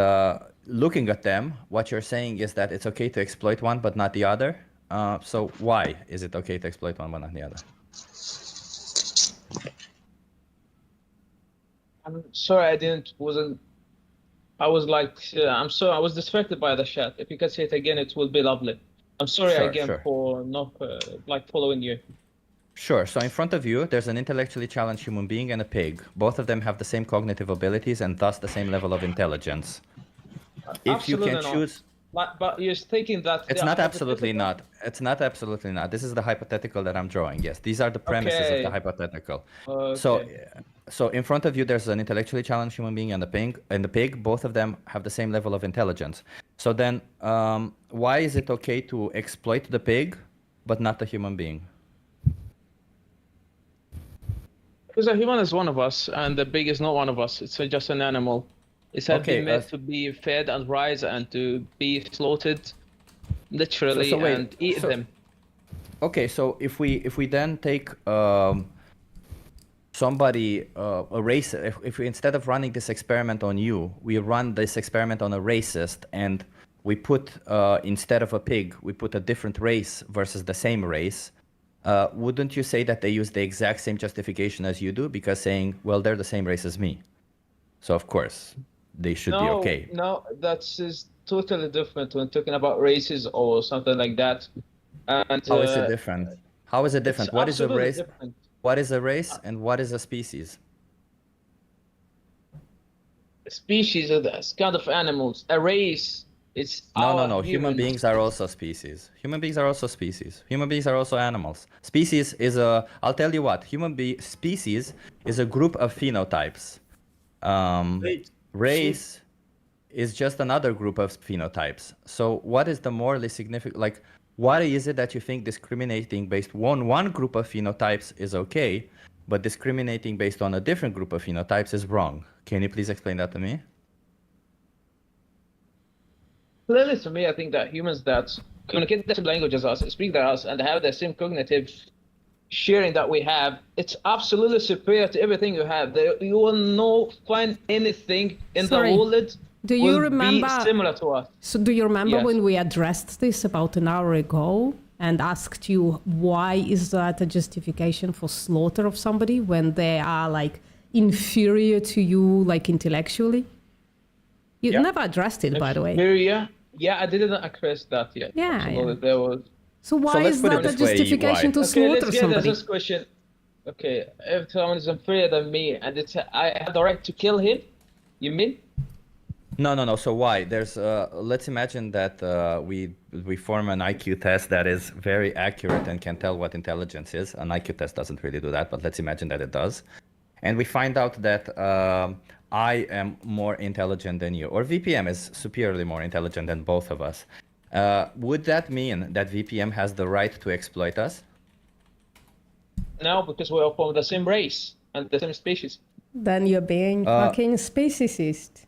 looking at them, what you're saying is that it's okay to exploit one but not the other. So why is it okay to exploit one but not the other? I'm sorry, I was like, I'm sorry, I was distracted by the chat. If you could say it again, it would be lovely. I'm sorry Sure, again sure. for not like following you. Sure. So in front of you, there's an intellectually challenged human being and a pig. Both of them have the same cognitive abilities and thus the same level of intelligence. If you can Absolutely choose... But you're thinking that It's they not are absolutely hypothetical? not. It's not absolutely not. This is the hypothetical that I'm drawing. Yes, these are the premises of Okay. the hypothetical. Okay. So in front of you, there's an intellectually challenged human being and the pig. Both of them have the same level of intelligence. So then, why is it okay to exploit the pig, but not the human being? Because a human is one of us, and the pig is not one of us. It's just an animal. It's Okay, been made to be fed and rise and to be slaughtered, literally, So wait, and eat so- them. Okay, so if we then take somebody a race, if we, instead of running this experiment on you, we run this experiment on a racist, and we put instead of a pig, we put a different race versus the same race. Wouldn't you say that they use the exact same justification as you do, because saying, well, they're the same race as me, so of course they should be okay? No, that's totally different when talking about races or something like that. And How is it different? How is it different? it's What is a absolutely race? different. What is a race and what is a species? Species are the kind of animals. A race, it's No. our Human humans. beings are also species. Human beings are also species. Human beings are also animals. Species is a. I'll tell you what. Species is a group of phenotypes. Race is just another group of phenotypes. So what is the morally significant? Like, what is it that you think discriminating based on one group of phenotypes is okay, but discriminating based on a different group of phenotypes is wrong? Can you please explain that to me? Clearly, to me, I think that humans that communicate the same language as us, speak as us, and have the same cognitive sharing that we have, it's absolutely superior to everything you have. You will not find anything in Sorry, the world do you will remember? be similar to us. So do you remember Yes. when we addressed this about an hour ago and asked you why is that a justification for slaughter of somebody when they are like inferior to you, like intellectually? You Yeah. never addressed it, by the way. Superior? Yeah, I didn't address that yet. Yeah, Absolutely. yeah. There was. So why let's is put it that a this way, justification why? to Okay, slaughter let's get somebody? this question. Okay, if someone is inferior than me and I have the right to kill him, you mean? No. So why? There's let's imagine that we form an IQ test that is very accurate and can tell what intelligence is. An IQ test doesn't really do that, but let's imagine that it does. And we find out that I am more intelligent than you, or VPM is superiorly more intelligent than both of us. Would that mean that VPM has the right to exploit us? No, because we are from the same race and the same species. Then you're being fucking speciesist.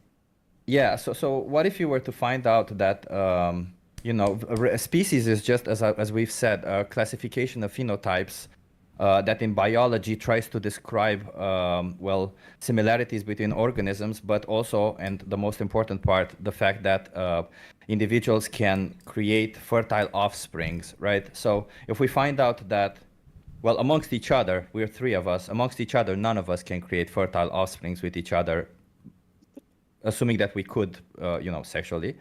Yeah, so what if you were to find out that, a species is just, as we've said, a classification of phenotypes that in biology tries to describe, similarities between organisms, but also, and the most important part, the fact that individuals can create fertile offsprings, right? So if we find out that, well, amongst each other, we're three of us, amongst each other, none of us can create fertile offsprings with each other, assuming that we could, sexually.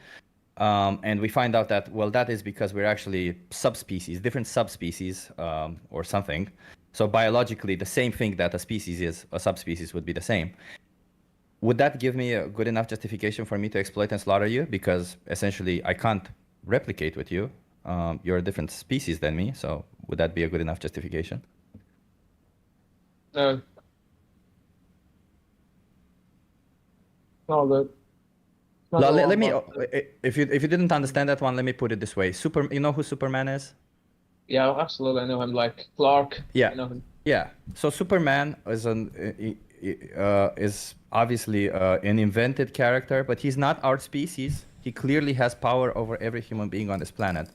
And we find out that, well, that is because we're actually subspecies, different subspecies, or something. So biologically, the same thing that a species is, a subspecies would be the same. Would that give me a good enough justification for me to exploit and slaughter you? Because essentially, I can't replicate with you. You're a different species than me, so would that be a good enough justification? No. No good. Let me, if you didn't understand that one, let me put it this way. You know who Superman is? Yeah, absolutely. I know him, like Clark. Yeah. I know him. Yeah. So Superman is obviously an invented character, but he's not our species. He clearly has power over every human being on this planet.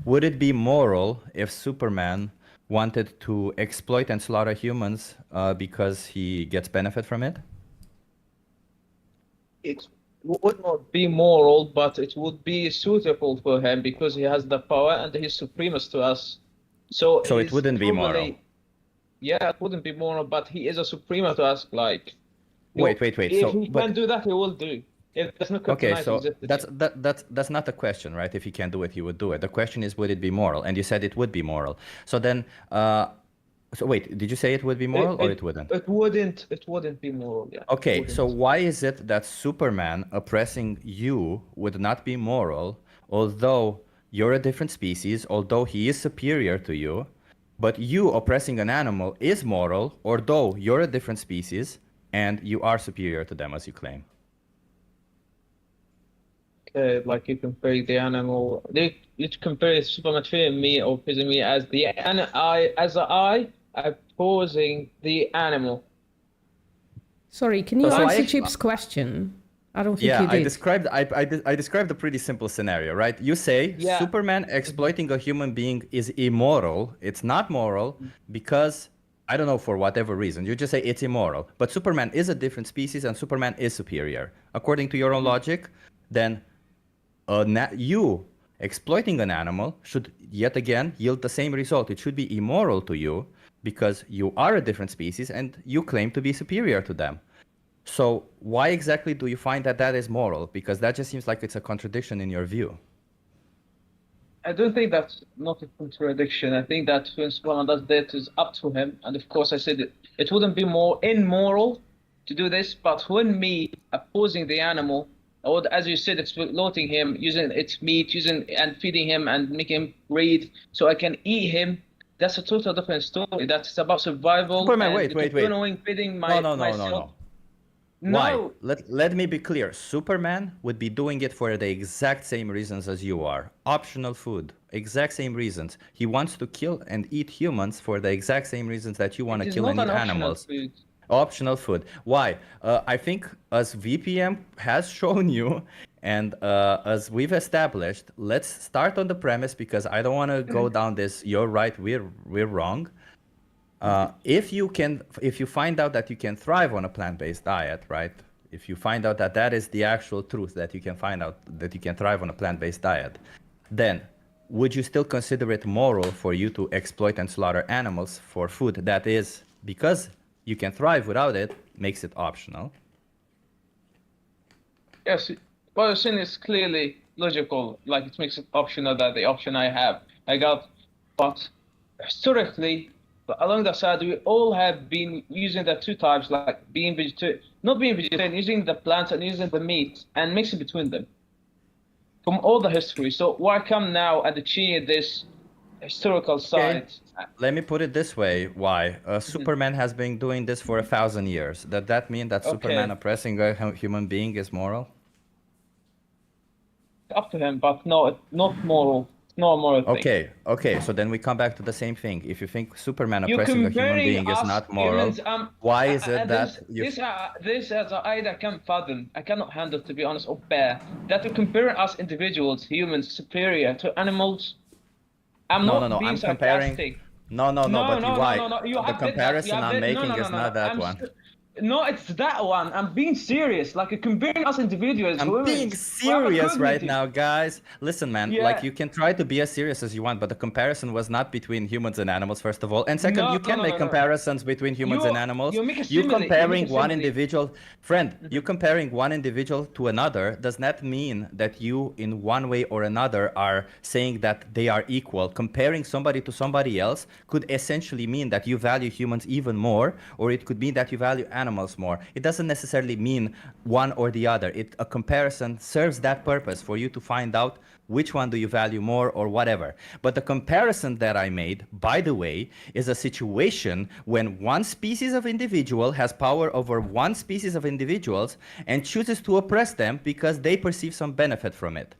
Would it be moral if Superman wanted to exploit and slaughter humans because he gets benefit from it? It would not be moral, but it would be suitable for him because he has the power and he's supremest to us. So it he's wouldn't be moral. probably- Yeah, it wouldn't be moral, but he is a suprema to us. Like, Wait. if he can do that, he will do. If there's no Okay, kryptonite so existed. that's not the question, right? If he can do it, he would do it. The question is, would it be moral? And you said it would be moral. So then, so wait, did you say it would be moral or it wouldn't? It wouldn't be moral. Yeah. Okay, so why is it that Superman oppressing you would not be moral, although you're a different species, although he is superior to you, but you oppressing an animal is moral, although you're a different species and you are superior to them, as you claim? Like you compare the animal, you compare Superman treating me or praising me as the I opposing the animal. Sorry, can you So answer Chip's question? I don't think you did. I described a pretty simple scenario, right? You say Superman exploiting a human being is immoral. It's not moral because, I don't know, for whatever reason. You just say it's immoral. But Superman is a different species and Superman is superior. According to your own logic, then you exploiting an animal should yet again yield the same result. It should be immoral to you because you are a different species and you claim to be superior to them. So why exactly do you find that that is moral? Because that just seems like it's a contradiction in your view. I don't think that's not a contradiction. I think that when Superman does that is up to him. And of course, I said it wouldn't be more immoral to do this, but when me opposing the animal, or as you said, exploiting him, using its meat, and feeding him and making him breed so I can eat him, that's a total different story. That's about survival. Superman, and wait. Feeding No. Why? Let me be clear. Superman would be doing it for the exact same reasons as you are. Optional food. Exact same reasons. He wants to kill and eat humans for the exact same reasons that you want to kill and eat animals. Food. Optional food. Why? I think as VPM has shown you, and as we've established, let's start on the premise because I don't want to go down this. You're right. We're wrong. If you find out that you can thrive on a plant-based diet, right? If you find out that that is the actual truth, that you can find out that you can thrive on a plant-based diet, then would you still consider it moral for you to exploit and slaughter animals for food that is, because you can thrive without it, makes it optional? Yes, what you're saying is clearly logical. Like it makes it optional that the option I have. But historically, along the side, we all have been using the two types, like not being vegetarian, using the plants and using the meat and mixing between them from all the history. So why come now and change this historical side? Let me put it this way. Why? Superman has been doing this for 1,000 years. Does that mean that Superman oppressing a human being is moral? Up to him, but no, not moral. No moral thing. Okay. So then we come back to the same thing. If you think Superman oppressing a human being is not moral, why is it that this as I can't fathom, I cannot handle, to be honest, or bear that to compare us individuals, humans, superior to animals. I'm not being sarcastic. No. Why? The comparison I'm making is not that one. No, it's that one. I'm being serious. Like comparing us individuals. I'm being serious right now, guys. Listen, man. Like you can try to be as serious as you want, but the comparison was not between humans and animals, first of all, and second, you can make comparisons between humans and animals. You comparing one individual, friend. You comparing one individual to another does not mean that you, in one way or another, are saying that they are equal. Comparing somebody to somebody else could essentially mean that you value humans even more, or it could mean that you value animals more. It doesn't necessarily mean one or the other. A comparison serves that purpose for you to find out which one do you value more or whatever. But the comparison that I made, by the way, is a situation when one species of individual has power over one species of individuals and chooses to oppress them because they perceive some benefit from it.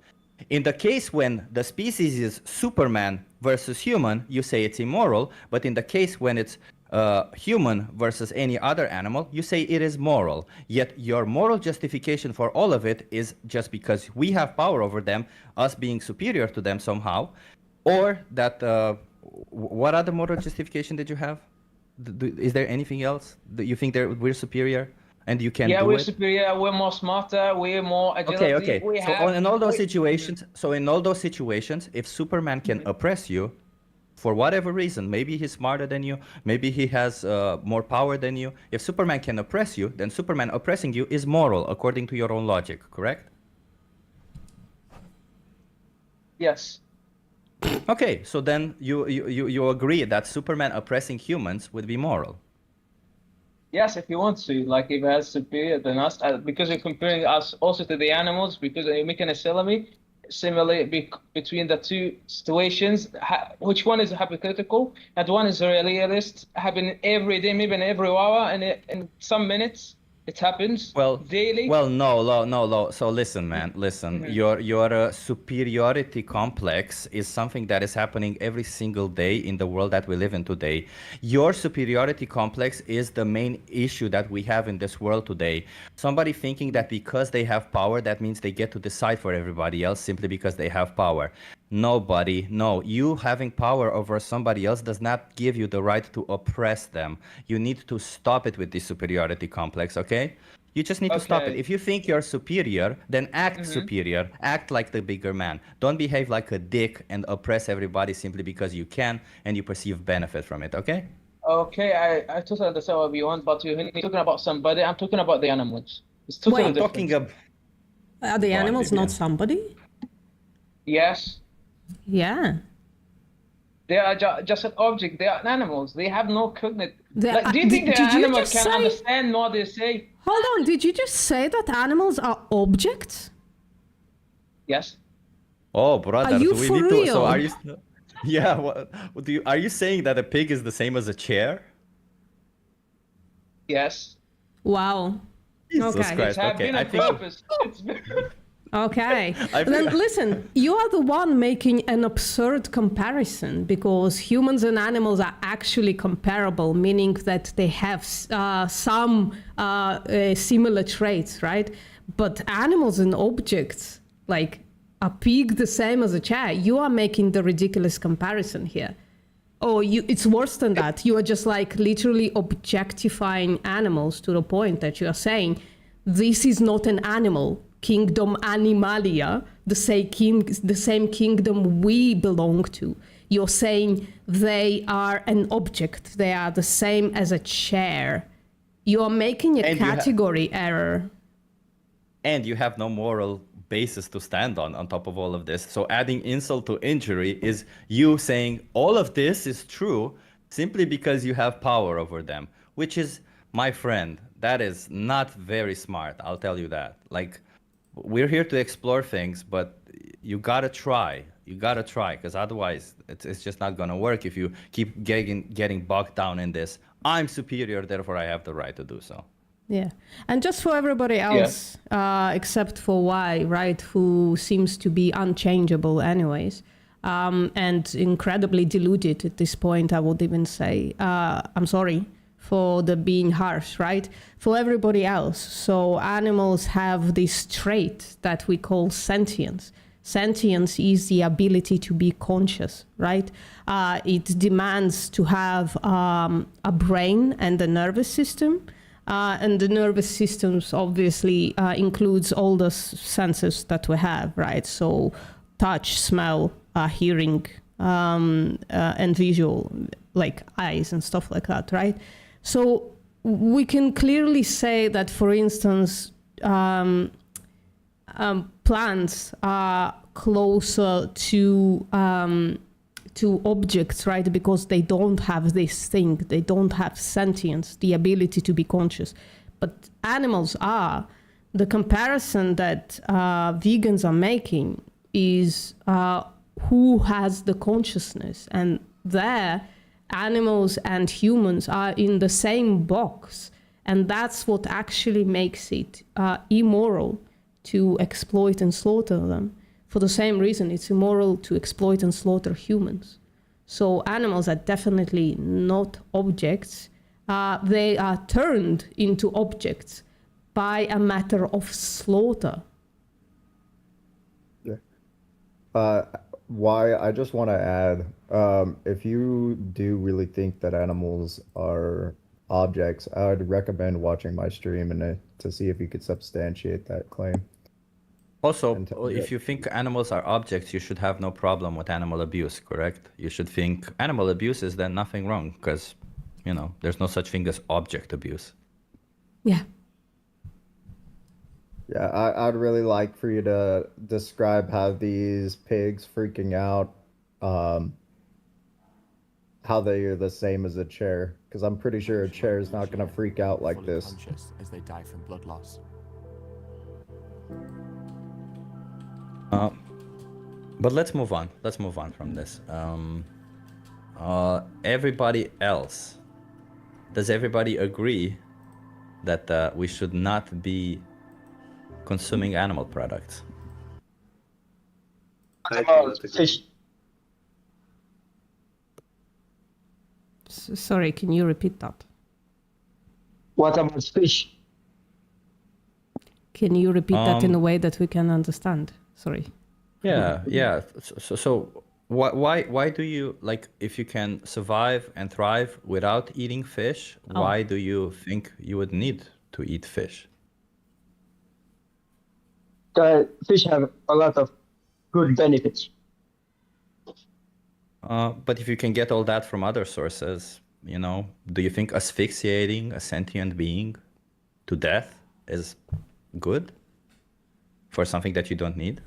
In the case when the species is Superman versus human, you say it's immoral, but in the case when it's human versus any other animal, you say it is moral. Yet your moral justification for all of it is just because we have power over them, us being superior to them somehow, or that what other moral justification did you have? Is there anything else that you think we're superior and you can do we're it? superior. We're more smarter. We're more agility. Okay. We So have, in all those situations, if Superman can oppress you, for whatever reason, maybe he's smarter than you, maybe he has more power than you. If Superman can oppress you, then Superman oppressing you is moral according to your own logic, correct? Yes. Okay, so then you agree that Superman oppressing humans would be moral. Yes, if you want to, like if it has superior than us, because you're comparing us also to the animals, because you're making a similarly between the two situations, which one is hypothetical and one is realist, happening every day, maybe in every hour, and in some minutes. It happens daily. Well, no. So listen, man, listen. Your superiority complex is something that is happening every single day in the world that we live in today. Your superiority complex is the main issue that we have in this world today. Somebody thinking that because they have power, that means they get to decide for everybody else simply because they have power. Nobody, no. You having power over somebody else does not give you the right to oppress them. You need to stop it with this superiority complex, okay? You just need to stop it. If you think you're superior, then act superior. Act like the bigger man. Don't behave like a dick and oppress everybody simply because you can and you perceive benefit from it, okay? Okay, I totally understand what you want, but you're talking about somebody. I'm talking about the animals. It's totally different. Talking about... Are the animals not somebody? Yes. Yeah. They are just an object. They are animals. They have no cognitive. Do you think the did you animals just can say- understand what they say? Hold on, did you just say that animals are objects? Yes. Oh, brother, Are you do we for need to? So real? are you? Yeah. What do you? Are you saying that a pig is the same as a chair? Yes. Wow. Jesus Okay. Christ. It's Okay, been I a think. purpose. Okay. I Then feel- listen, you are the one making an absurd comparison because humans and animals are actually comparable, meaning that they have some similar traits, right? But animals and objects, like a pig the same as a chair, you are making the ridiculous comparison here. Oh, it's worse than that. You are just like literally objectifying animals to the point that you are saying, this is not an animal. Kingdom Animalia, the same kingdom we belong to. You're saying they are an object. They are the same as a chair. You are making a And you category error. And you have no moral basis to stand on top of all of this. So adding insult to injury is you saying all of this is true simply because you have power over them, which is, my friend, that is not very smart. I'll tell you that. Like, we're here to explore things, but you gotta try. You gotta try, because otherwise it's just not gonna work if you keep getting bogged down in this. I'm superior, therefore I have the right to do so. Yeah. And just for everybody else, except for Y, right, who seems to be unchangeable anyways, and incredibly deluded at this point, I would even say, I'm sorry for the being harsh, right? For everybody else. So animals have this trait that we call sentience. Sentience is the ability to be conscious, right? It demands to have a brain and a nervous system. And the nervous systems obviously includes all the senses that we have, right? So touch, smell, hearing, and visual, like eyes and stuff like that, right? So we can clearly say that, for instance, plants are closer to objects, right? Because they don't have this thing, they don't have sentience, the ability to be conscious. But animals are. The comparison that vegans are making is who has the consciousness, and there animals and humans are in the same box, and that's what actually makes it immoral to exploit and slaughter them. For the same reason, it's immoral to exploit and slaughter humans. So animals are definitely not objects. They are turned into objects by a matter of slaughter. Yeah. why I just want to add, if you do really think that animals are objects, I would recommend watching my stream and to see if you could substantiate that claim. Also, And if you think animals are objects, you should have no problem with animal abuse, correct? You should think animal abuse is then nothing wrong, because, you know, there's no such thing as object abuse. Yeah. Yeah, I'd really like for you to describe how these pigs freaking out, how they are the same as a chair, because I'm pretty sure a chair is not going to freak out like this. Conscious as they die from blood loss. But let's move on. Let's move on from this. Everybody else, does everybody agree that we should not be consuming animal products? Fish. Sorry, can you repeat that? What about fish? Can you repeat that in a way that we can understand? Sorry. Yeah, yeah. So why do you, like, if you can survive and thrive without eating fish, why do you think you would need to eat fish? Fish have a lot of good benefits. But if you can get all that from other sources, you know, do you think asphyxiating a sentient being to death is good for something that you don't need?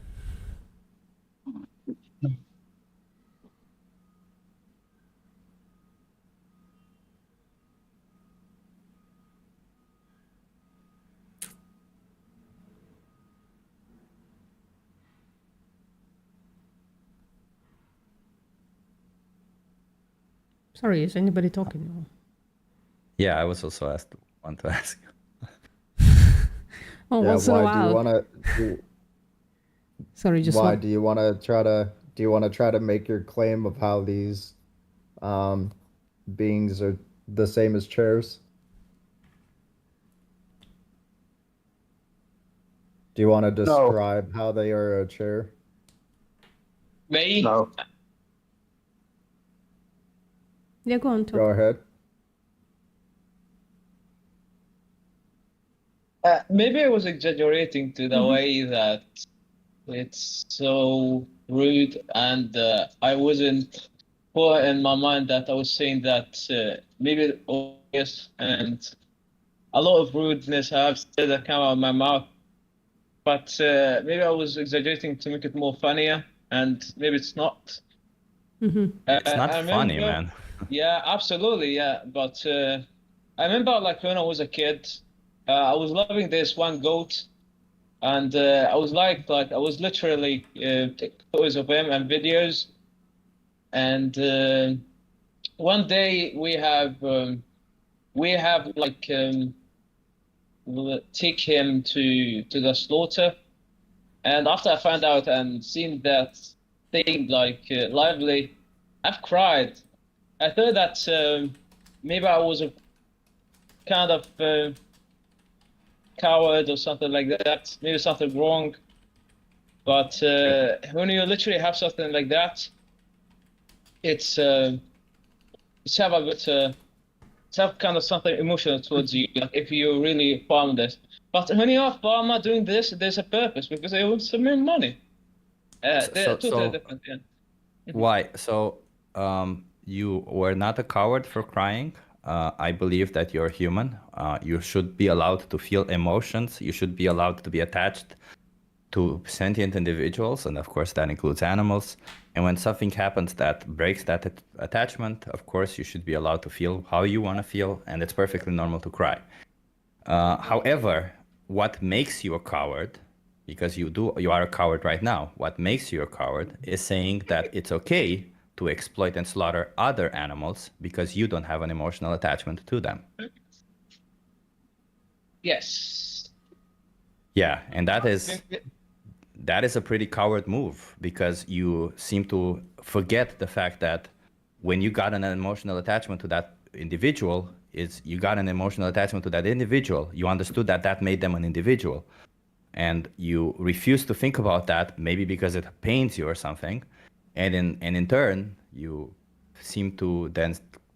Sorry, is anybody talking? Yeah, I was also want to ask. Oh, Yeah, once in a why do you while. want to? Sorry, just Why one. do you want to try to? Do you want to try to make your claim of how these beings are the same as chairs? Do you want to describe how they are a chair? Me? No. Yeah, go on, talk. Go ahead. Maybe I was exaggerating to the way that it's so rude, and I wasn't put in my mind that I was saying that maybe obvious and a lot of rudeness I have said that come out of my mouth, but maybe I was exaggerating to make it more funnier, and maybe it's not. It's not I funny, remember- man. Yeah, absolutely, yeah. But I remember, like, when I was a kid, I was loving this one goat, and I was like I was literally taking photos of him and videos. And one day we have like take him to the slaughter, and after I found out and seen that thing like lively, I've cried. I thought that maybe I was a kind of coward or something like that, maybe something wrong. But when you literally have something like that, it's have a bit, it's have kind of something emotional towards you, like if you really farm this. But when you're a farmer doing this, there's a purpose because they want some money. They're totally different. Yeah. Why? So, you were not a coward for crying. I believe that you're human. You should be allowed to feel emotions. You should be allowed to be attached to sentient individuals, and of course that includes animals. And when something happens that breaks that attachment, of course you should be allowed to feel how you want to feel, and it's perfectly normal to cry. However, what makes you a coward, because you are a coward right now, what makes you a coward is saying that it's okay to exploit and slaughter other animals because you don't have an emotional attachment to them. Yes. Yeah, and that is a pretty coward move, because you seem to forget the fact that when you got an emotional attachment to that individual, you got an emotional attachment to that individual. You understood that that made them an individual, and you refuse to think about that, maybe because it pains you or something. And in turn, you seem to then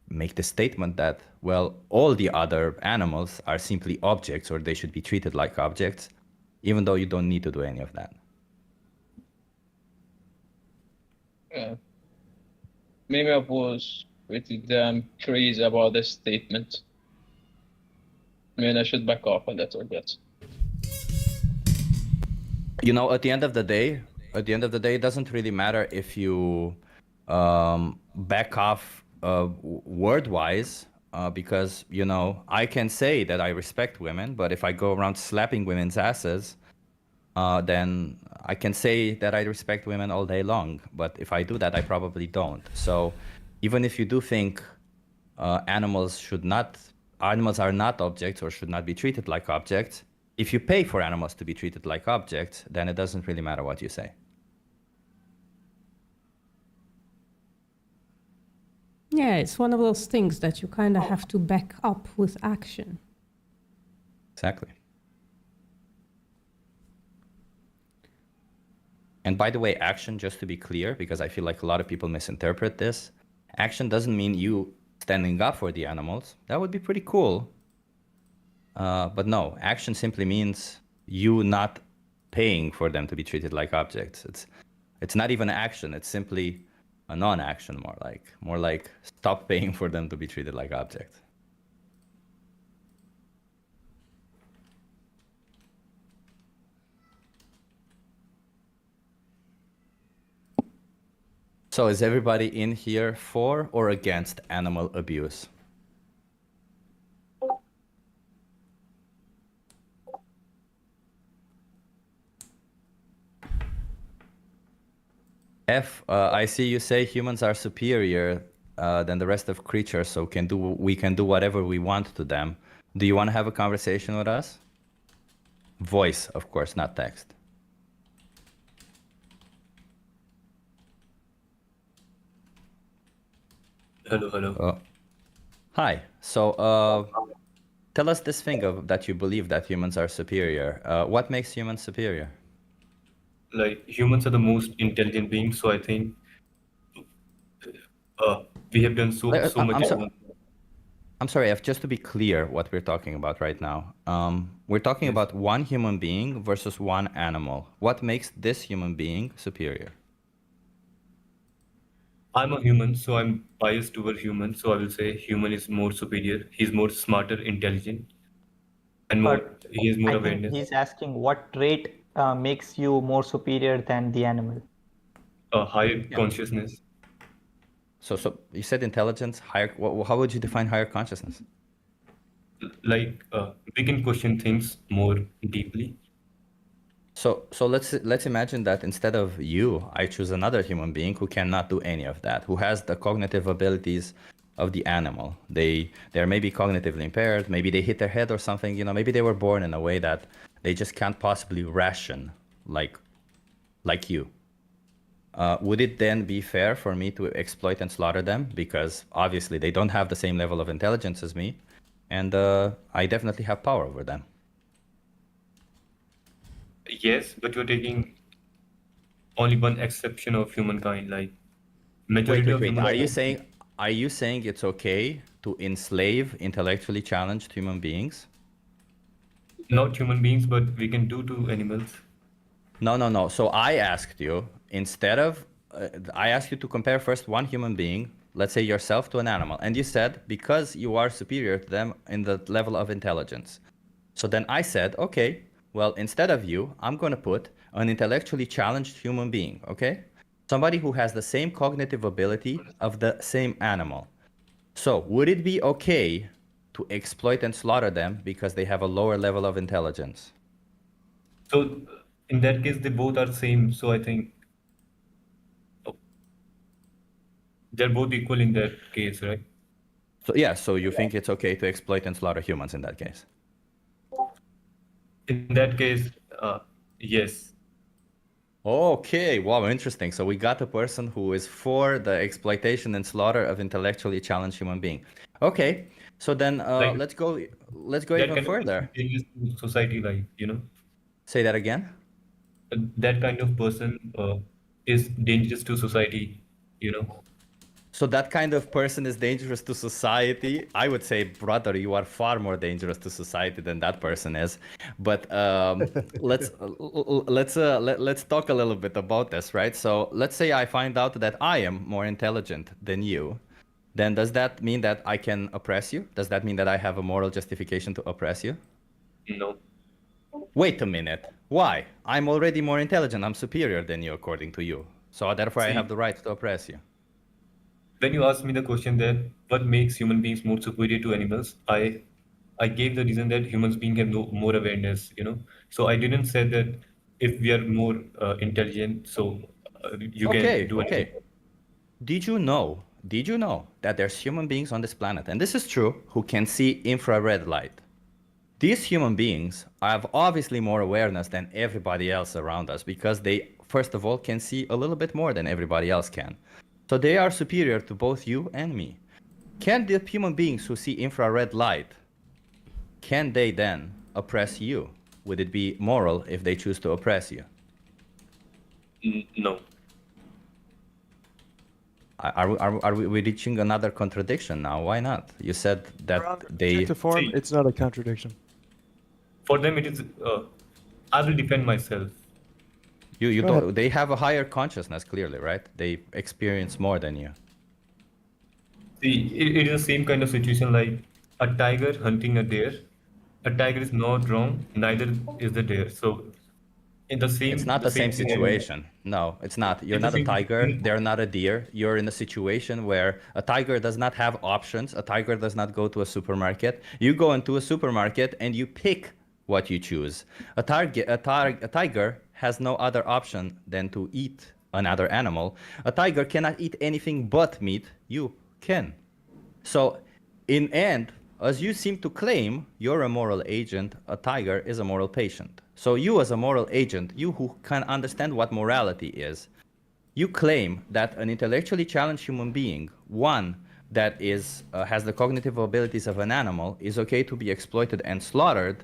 make the statement that, well, all the other animals are simply objects, or they should be treated like objects, even though you don't need to do any of that. Yeah. Maybe I was pretty damn crazy about this statement. I mean, I should back off a little bit. You know, at the end of the day, it doesn't really matter if you back off word-wise, because, you know, I can say that I respect women, but if I go around slapping women's asses, then I can say that I respect women all day long. But if I do that, I probably don't. So even if you do think animals are not objects or should not be treated like objects, if you pay for animals to be treated like objects, then it doesn't really matter what you say. Yeah, it's one of those things that you kind of have to back up with action. Exactly. And by the way, action, just to be clear, because I feel like a lot of people misinterpret this, action doesn't mean you standing up for the animals. That would be pretty cool. But no, action simply means you not paying for them to be treated like objects. It's not even action. It's simply a non-action, more like stop paying for them to be treated like objects. So is everybody in here for or against animal abuse? I see you say humans are superior than the rest of creatures, so we can do whatever we want to them. Do you want to have a conversation with us? Voice, of course, not text. Hello. Hi. So tell us this thing that you believe that humans are superior. What makes humans superior? Like, humans are the most intelligent beings, so I think we have done so much. I'm sorry, just to be clear what we're talking about right now. We're talking about one human being versus one animal. What makes this human being superior? I'm a human, so I'm biased toward humans, so I will say human is more superior. He's more smarter, intelligent, and he has more I think awareness. he's asking what trait makes you more superior than the animal. Higher consciousness. So you said intelligence, higher. How would you define higher consciousness? Like we can question things more deeply. So let's imagine that instead of you, I choose another human being who cannot do any of that, who has the cognitive abilities of the animal. They're maybe cognitively impaired, maybe they hit their head or something, you know, maybe they were born in a way that they just can't possibly ration like you. Would it then be fair for me to exploit and slaughter them? Because obviously they don't have the same level of intelligence as me, and I definitely have power over them. Yes, but you're taking only one exception of humankind, like majority of humankind. Are you saying it's okay to enslave intellectually challenged human beings? Not human beings, but we can do to animals. No. So I asked you, instead of, I asked you to compare first one human being, let's say yourself, to an animal. And you said, because you are superior to them in the level of intelligence. So then I said, okay, well, instead of you, I'm going to put an intellectually challenged human being, okay? Somebody who has the same cognitive ability of the same animal. So would it be okay to exploit and slaughter them because they have a lower level of intelligence? So in that case, they both are same. So I think they're both equal in that case, right? So yeah, so you think it's okay to exploit and slaughter humans in that case? In that case, yes. Okay, wow, interesting. So we got a person who is for the exploitation and slaughter of intellectually challenged human being. Okay, so then let's go even further. Society, like, you know. Say that again. That kind of person is dangerous to society, you know. So that kind of person is dangerous to society. I would say, brother, you are far more dangerous to society than that person is. But let's talk a little bit about this, right? So let's say I find out that I am more intelligent than you. Then does that mean that I can oppress you? Does that mean that I have a moral justification to oppress you? No. Wait a minute. Why? I'm already more intelligent. I'm superior than you, according to you. So therefore, I See, have the right to oppress you. when you asked me the question that what makes human beings more superior to animals, I gave the reason that humans being have more awareness, you know. So I didn't say that if we are more intelligent, so you can do anything. Did you know that there's human beings on this planet, and this is true, who can see infrared light? These human beings have obviously more awareness than everybody else around us because they, first of all, can see a little bit more than everybody else can. So they are superior to both you and me. Can the human beings who see infrared light, can they then oppress you? Would it be moral if they choose to oppress you? No. Are we reaching another contradiction now? Why not? You said that they... To form, it's not a contradiction. For them, it is. I will defend myself. You don't. They have a higher consciousness, clearly, right? They experience more than you. See, it is the same kind of situation like a tiger hunting a deer. A tiger is not wrong, neither is the deer. So, in the same. It's not the same situation. No, it's not. You're not a tiger. They're not a deer. You're in a situation where a tiger does not have options. A tiger does not go to a supermarket. You go into a supermarket and you pick what you choose. A tiger has no other option than to eat another animal. A tiger cannot eat anything but meat. You can. So, in end, as you seem to claim, you're a moral agent. A tiger is a moral patient. So you as a moral agent, you who can understand what morality is, you claim that an intellectually challenged human being, one that is has the cognitive abilities of an animal, is okay to be exploited and slaughtered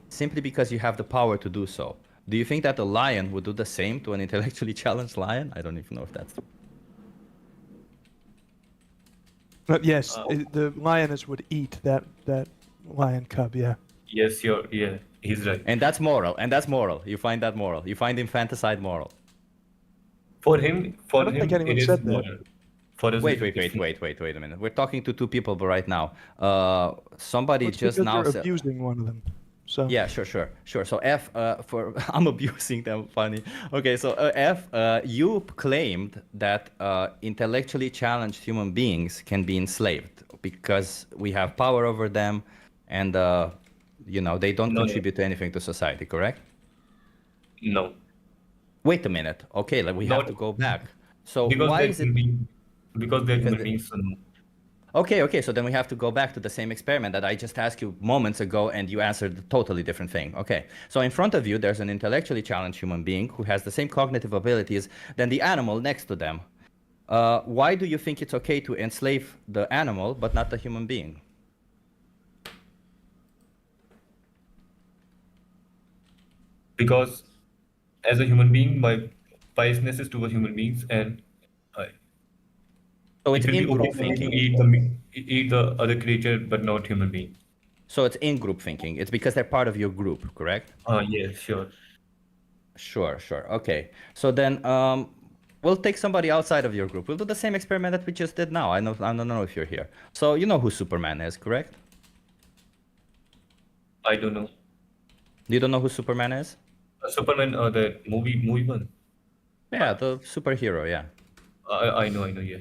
simply because you have the power to do so. Do you think that a lion would do the same to an intellectually challenged lion? I don't even know if that's true. But yes, the lioness would eat that lion cub. Yeah. Yes, he's right. And that's moral. You find that moral. You find infanticide moral. For him, it is moral. For us, wait a minute. We're talking to two people right now. Somebody just now you're said abusing one of them. So yeah, sure. So F, I'm abusing them. Funny. Okay, so F, you claimed that intellectually challenged human beings can be enslaved because we have power over them, and they don't contribute to anything to society. Correct? No. Wait a minute. Okay, we have to go back. So because why is it? Because they're human beings. Okay, so then we have to go back to the same experiment that I just asked you moments ago, and you answered a totally different thing. Okay, so in front of you, there's an intellectually challenged human being who has the same cognitive abilities than the animal next to them. Why do you think it's okay to enslave the animal, but not the human being? Because as a human being, my biasness is towards human beings, and so it's it will be in-group okay for me thinking. to eat the other creature, but not human being. So it's in-group thinking. It's because they're part of your group, correct? Yeah, sure. Sure. Okay. So then we'll take somebody outside of your group. We'll do the same experiment that we just did now. I don't know if you're here. So you know who Superman is, correct? I don't know. You don't know who Superman is? Superman, the movie one. Yeah, the superhero. Yeah. I know. Yeah.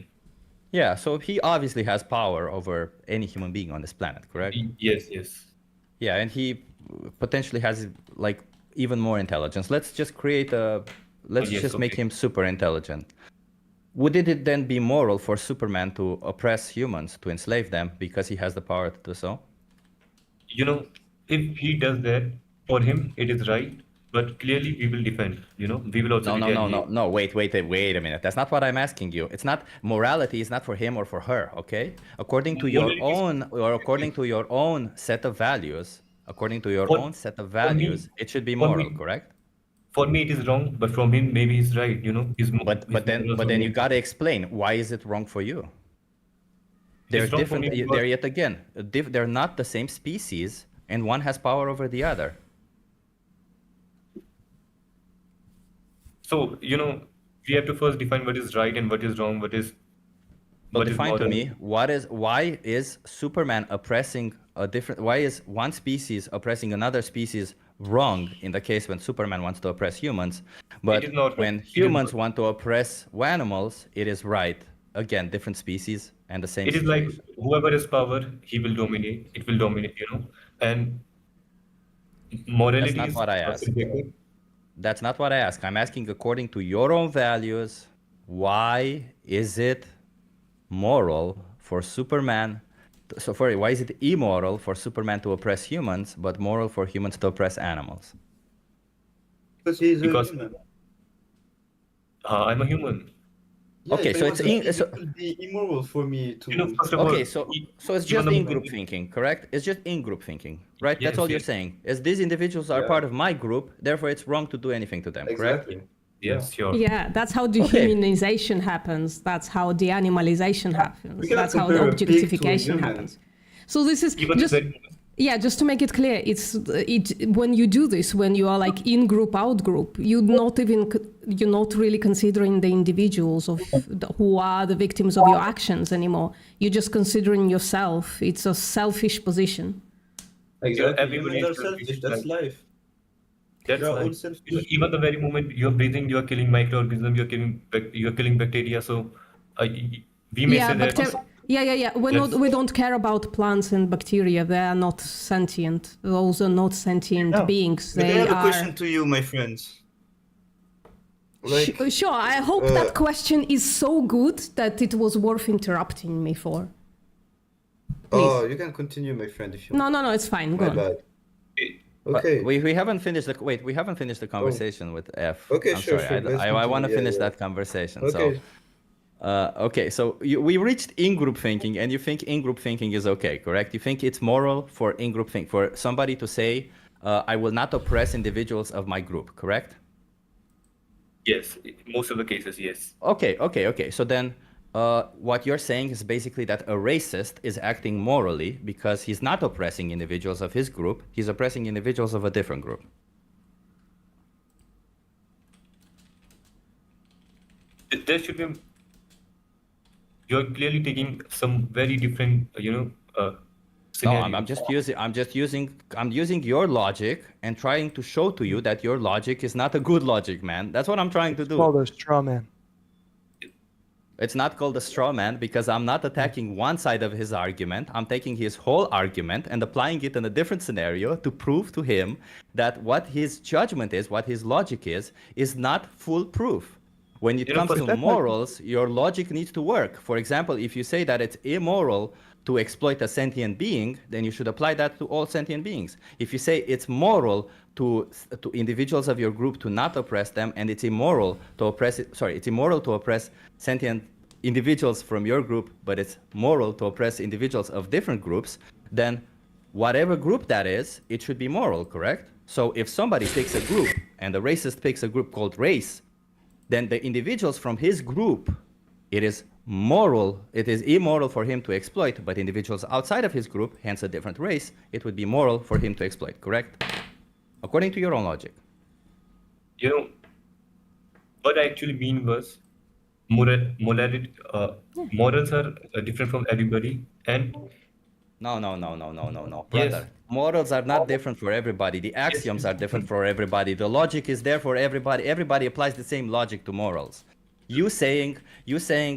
Yeah. So he obviously has power over any human being on this planet, correct? Yes. Yeah, and he potentially has like even more intelligence. Let's just make him super intelligent. Would it then be moral for Superman to oppress humans, to enslave them because he has the power to do so? If he does that, for him it is right, but clearly we will defend. We will also No. Wait a minute. That's not what I'm asking you. It's not morality. Is not for him or for her. Okay. According to your own set of values. It should be moral, correct? for me it is wrong, but from him maybe he's right. You know, But then you gotta explain why is it wrong for you? They're It's wrong for different. me because- They're yet again, they're not the same species, and one has power over the other. So you know, we have to first define what is right and what is wrong. Well, What is define to moral. me why is Superman oppressing a different? Why is one species oppressing another species wrong in the case when Superman wants to oppress humans, but is not when right. It is humans not. want to oppress animals, it is right. Again, different species and the same. It is like situation. whoever has power, he will dominate. It will dominate. You know, and morality That's not is what I asked. subjective. That's not what I ask. I'm asking according to your own values, why is it moral for Superman? Why is it immoral for Superman to oppress humans, but moral for humans to oppress animals? Because he's Because- a human. I'm a human. Okay, so it's it will be immoral for me to. You know, first of all, okay. So it's just in-group thinking, correct? It's just in-group thinking, right? That's Yes, all you're yes. saying. As these individuals are Yeah. part of my group, therefore it's wrong to do anything to them, correct? Exactly. Yes, sure. Yeah, that's how dehumanization happens. That's how de-animalization happens. We cannot That's how compare a pig to a objectification human. happens. So this is Even just very- yeah, just to make it clear, when you do this, when you are like in group, out group, you're not really considering the individuals who are the victims of your actions anymore. You're just considering yourself. It's a selfish position. Exactly. everybody Humans is are selfish. selfish, That's like- life. That's We are all like, selfish. you know, even the very moment you're breathing, you're killing microorganisms, you're killing bacteria. So we may say that. Yeah. We don't care about plants and bacteria. They are not sentient. Those are not sentient beings. But I They have a are. question to you, my friends. Like, Sure. I hope that question is so good that it was worth interrupting me for. oh, you can continue, my friend, if you want. No. It's fine. Go My on. bad. But Okay. we haven't finished we haven't finished the conversation with F. Okay, I'm sure, sorry. sure. Let's I want to continue. Yeah, finish yeah. that conversation. Okay. Okay, so we reached in-group thinking, and you think in-group thinking is okay, correct? You think it's moral for in-group thinking, for somebody to say, I will not oppress individuals of my group, correct? Yes, most of the cases, yes. Okay. So then what you're saying is basically that a racist is acting morally because he's not oppressing individuals of his group, he's oppressing individuals of a different group. There should be. You're clearly taking some very different, No, scenarios. I'm using your logic and trying to show to you that your logic is not a good logic, man. That's what I'm trying to do. Called a straw man. It's not called a straw man because I'm not attacking one side of his argument. I'm taking his whole argument and applying it in a different scenario to prove to him that what his judgment is, what his logic is not foolproof. When it comes to morals, your logic needs to work. For example, if you say that it's immoral to exploit a sentient being, then you should apply that to all sentient beings. If you say it's moral to individuals of your group to not oppress them, and it's immoral to oppress sentient individuals from your group, but it's moral to oppress individuals of different groups, then whatever group that is, it should be moral, correct? So if somebody picks a group and the racist picks a group called race, then the individuals from his group, it is immoral for him to exploit, but individuals outside of his group, hence a different race, it would be moral for him to exploit, correct? According to your own logic. You know, what I actually mean was morality, morals are different from everybody, and No, Yes. brother. Morals are not different for everybody. The axioms are different for everybody. The logic is there for everybody. Everybody applies the same logic to morals. You saying,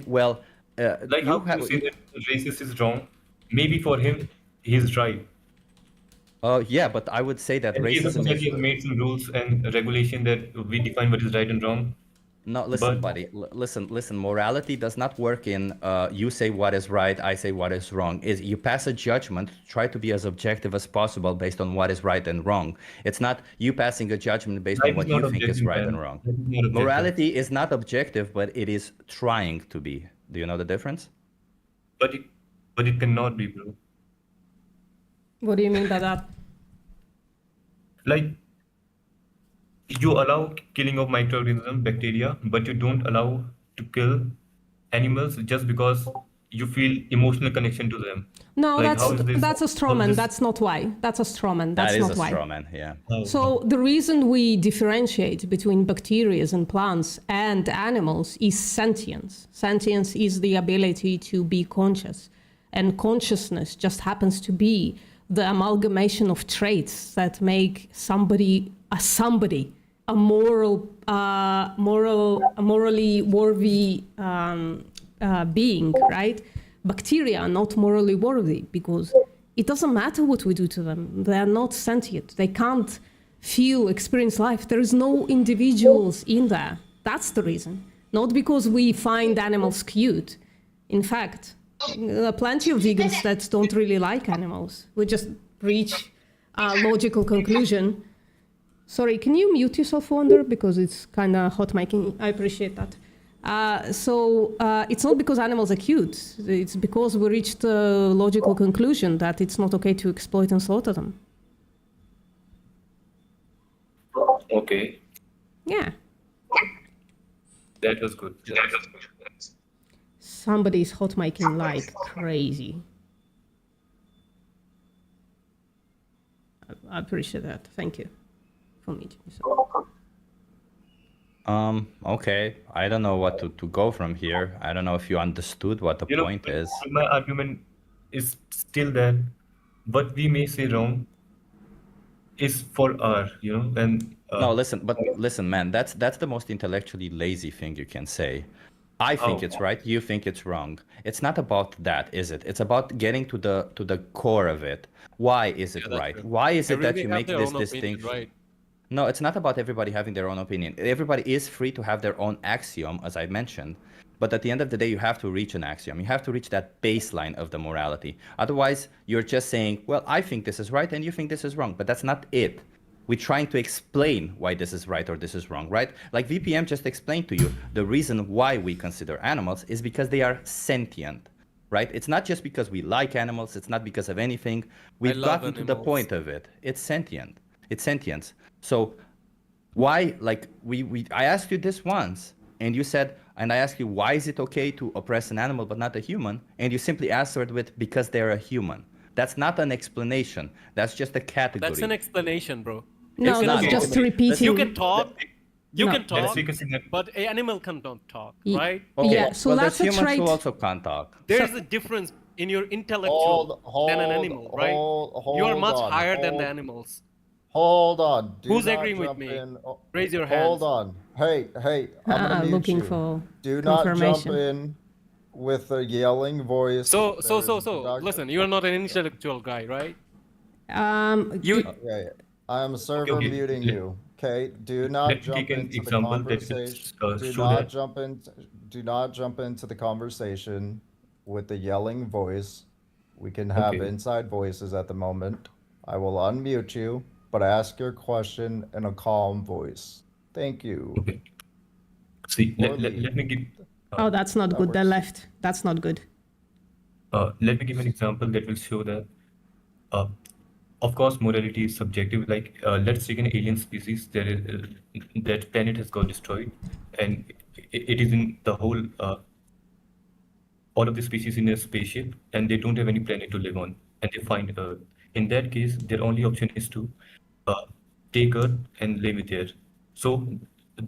well, like how can you say that racist is wrong? Maybe for him, he's right. Yeah, but I would say that And he racism has made some rules and regulation that we define what is right and wrong. No, listen, buddy. Listen. Morality does not work in you say what is right, I say what is wrong. Is you pass a judgment, try to be as objective as possible based on what is right and wrong. It's not you passing a judgment based on Life what is not you think is objective, right man. and wrong. Life is not objective. Morality is not objective, but it is trying to be. Do you know the difference? But it cannot be, bro. What do you mean by that? Like, you allow killing of microorganisms, bacteria, but you don't allow to kill animals just because you feel emotional connection to them. No, Like, how is this? that's a straw how man. this- That's not why. That's a straw man. That's That is not a why. straw man, yeah. So the reason we differentiate between bacteria and plants and animals is sentience. Sentience is the ability to be conscious. And consciousness just happens to be the amalgamation of traits that make somebody a morally worthy being, right? Bacteria are not morally worthy because it doesn't matter what we do to them. They are not sentient. They can't feel, experience life. There is no individuals in there. That's the reason. Not because we find animals cute. In fact, there are plenty of vegans that don't really like animals. We just reach a logical conclusion. Sorry, can you mute yourself, Wonder? Because it's kind of hot miking. I appreciate that. It's not because animals are cute. It's because we reached a logical conclusion that it's not okay to exploit and slaughter them. Okay, Yeah. that was good. Somebody's hot miking like crazy. I appreciate that. Thank you for meeting me. Okay. I don't know what to go from here. I don't know if you understood what the point is. My argument is still that what we may say wrong is for our, and No, listen, man. That's the most intellectually lazy thing you can say. I think it's right. You think it's wrong. It's not about that, is it? It's about getting to the core of it. Why is it right? True. Why is it that Everybody you have make their this own opinion, distinction? right? No, it's not about everybody having their own opinion. Everybody is free to have their own axiom, as I mentioned. But at the end of the day, you have to reach an axiom. You have to reach that baseline of the morality. Otherwise, you're just saying, well, I think this is right and you think this is wrong. But that's not it. We're trying to explain why this is right or this is wrong, right? Like VPM just explained to you, the reason why we consider animals is because they are sentient, right? It's not just because we like animals. It's not because of anything. We've love gotten to the animals. point of it. It's sentient. It's sentience. So why, like, I asked you this once, and you said, and I asked you, why is it okay to oppress an animal but not a human? And you simply answered with, because they're a human. That's not an explanation. That's just a category. That's an explanation, bro. No, It's that's not. just repeating. You can talk. You No. can talk, Let's take a second. but an animal cannot talk, Ye- right? Okay, Yeah, so well, that's there's a humans trait. who also can't talk. There is a difference in your intellectual than an animal, right? You are much higher than the animals. Hold on. Do Who's not agreeing with jump me? in. Oh, Raise your Hold hands. on. Hey, I'm gonna mute Looking you. for Do not jump confirmation. in with a yelling voice. So, There is production- listen, you are not an intellectual guy, right? You Okay, I'm server okay. muting you. Okay, do Let not me jump take an into the example that will, conversation. Do show not that. jump into the conversation with the yelling voice. We can have Okay. inside voices at the moment. I will unmute you, but ask your question in a calm voice. Thank you. Okay. See, Or let leave. me give. Oh, that's not That good. They works. left. That's not good. Let me give an example that will show that. Of course, morality is subjective. Like, let's take an alien species. That planet has got destroyed, and it is in the whole. All of the species in a spaceship, and they don't have any planet to live on, and they find Earth. In that case, their only option is to take Earth and live there. So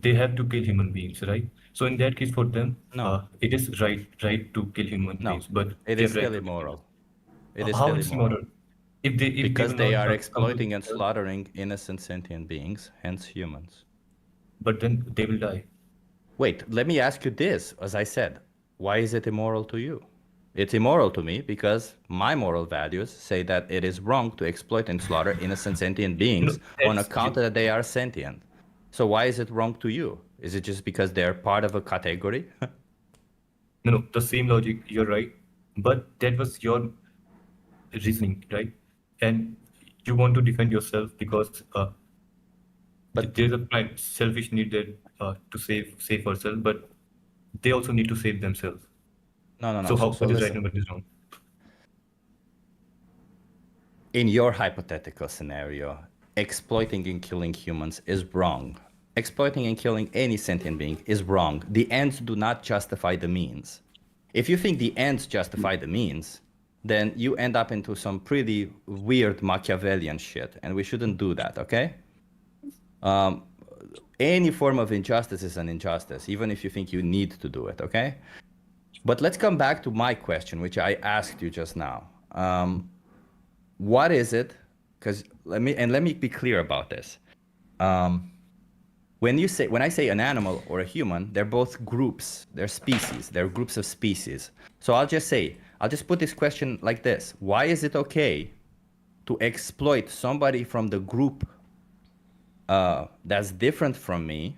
they have to kill human beings, right? So in that case, for them, No. it is right to kill human No, beings, but it they is have right still to kill immoral. It is How still it's immoral. immoral? If Because will they not are come to exploiting and Earth, slaughtering innocent sentient beings, hence humans. but then they will die. Wait, let me ask you this. As I said, why is it immoral to you? It's immoral to me because my moral values say that it is wrong to exploit and slaughter innocent sentient beings on that's- account that they are sentient. So why is it wrong to you? Is it just because they're part of a category? No, the same logic. You're right, but that was your reasoning, right? And you want to defend yourself because but there's a selfish need that to save ourselves, but they also need to save themselves. No. So what is right listen. and what is wrong? In your hypothetical scenario, exploiting and killing humans is wrong. exploiting and killing any sentient being is wrong. The ends do not justify the means. If you think the ends justify the means, then you end up into some pretty weird Machiavellian shit, and we shouldn't do that, okay? Any form of injustice is an injustice, even if you think you need to do it, okay? But let's come back to my question, which I asked you just now. What is it? Because let me be clear about this. When I say an animal or a human, they're both groups. They're species. They're groups of species. So I'll just put this question like this: why is it okay to exploit somebody from the group that's different from me,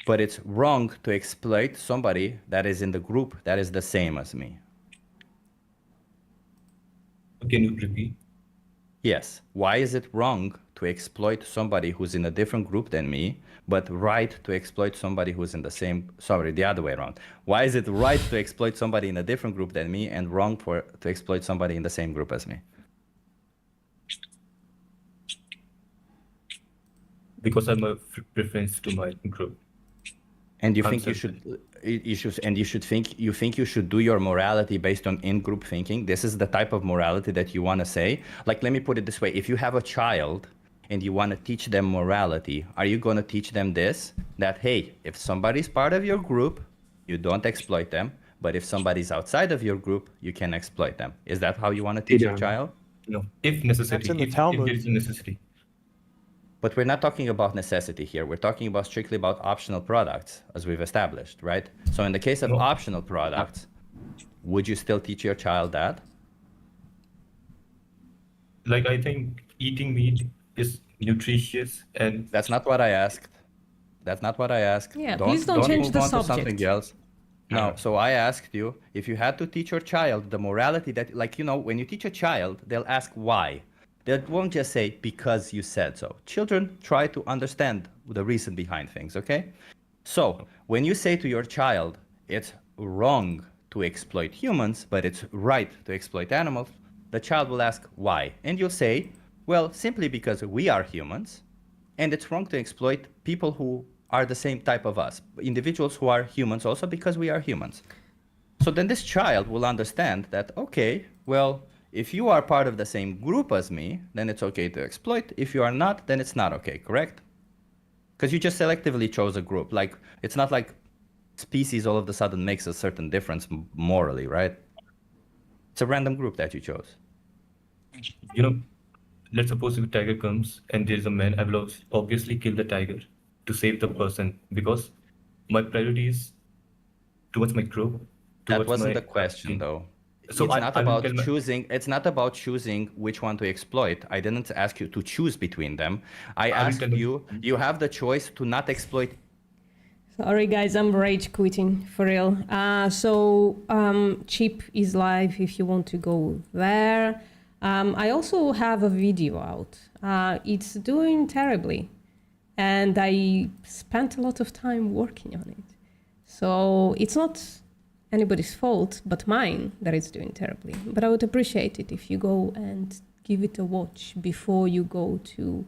but it's wrong to exploit somebody that is in the group that is the same as me? Can you repeat? Yes. Why is it wrong to exploit somebody who's in a different group than me, but right to exploit somebody who's in the same, sorry, the other way around. Why is it right to exploit somebody in a different group than me and wrong to exploit somebody in the same group as me? Because I'm a preference to my group. And you think you should do your morality based on in-group thinking? This is the type of morality that you want to say? Like, let me put it this way. If you have a child and you want to teach them morality, are you going to teach them this? That, hey, if somebody's part of your group, you don't exploit them. But if somebody's outside of your group, you can exploit them. Is that how you want to teach your child? No, if necessary. If there is a necessity. But we're not talking about necessity here. We're talking about strictly about optional products, as we've established, right? So in the case of optional products, would you still teach your child that? Like, I think eating meat is nutritious, and that's not what I asked. That's not what I asked. Yeah, please don't change move the on subject. To something else. No, so I asked you if you had to teach your child the morality that, like, you know, when you teach a child, they'll ask why. They won't just say, because you said so. Children try to understand the reason behind things, okay? So when you say to your child, it's wrong to exploit humans, but it's right to exploit animals, the child will ask why. And you'll say, well, simply because we are humans, and it's wrong to exploit people who are the same type of us, individuals who are humans also because we are humans. So then this child will understand that, okay, well, if you are part of the same group as me, then it's okay to exploit. If you are not, then it's not okay, correct? Because you just selectively chose a group. Like, it's not like species all of a sudden makes a certain difference morally, right? It's a random group that you chose. You know, let's suppose if a tiger comes and there's a man, I will obviously kill the tiger to save the person, because my priority is towards my group. That wasn't the question, though. So it's not about choosing which one to exploit. I didn't ask you to choose between them. I asked you have the choice to not exploit. Sorry guys, I'm rage quitting for real. Chip is live if you want to go there. I also have a video out. It's doing terribly, and I spent a lot of time working on it. So it's not anybody's fault but mine that it's doing terribly. But I would appreciate it if you go and give it a watch before you go to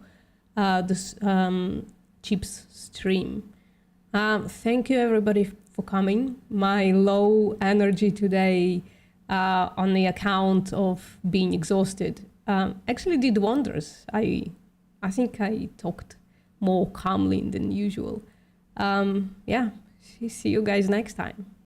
Chip's stream. Thank you everybody for coming. My low energy today on the account of being exhausted actually did wonders. I think I talked more calmly than usual. Yeah, see you guys next time.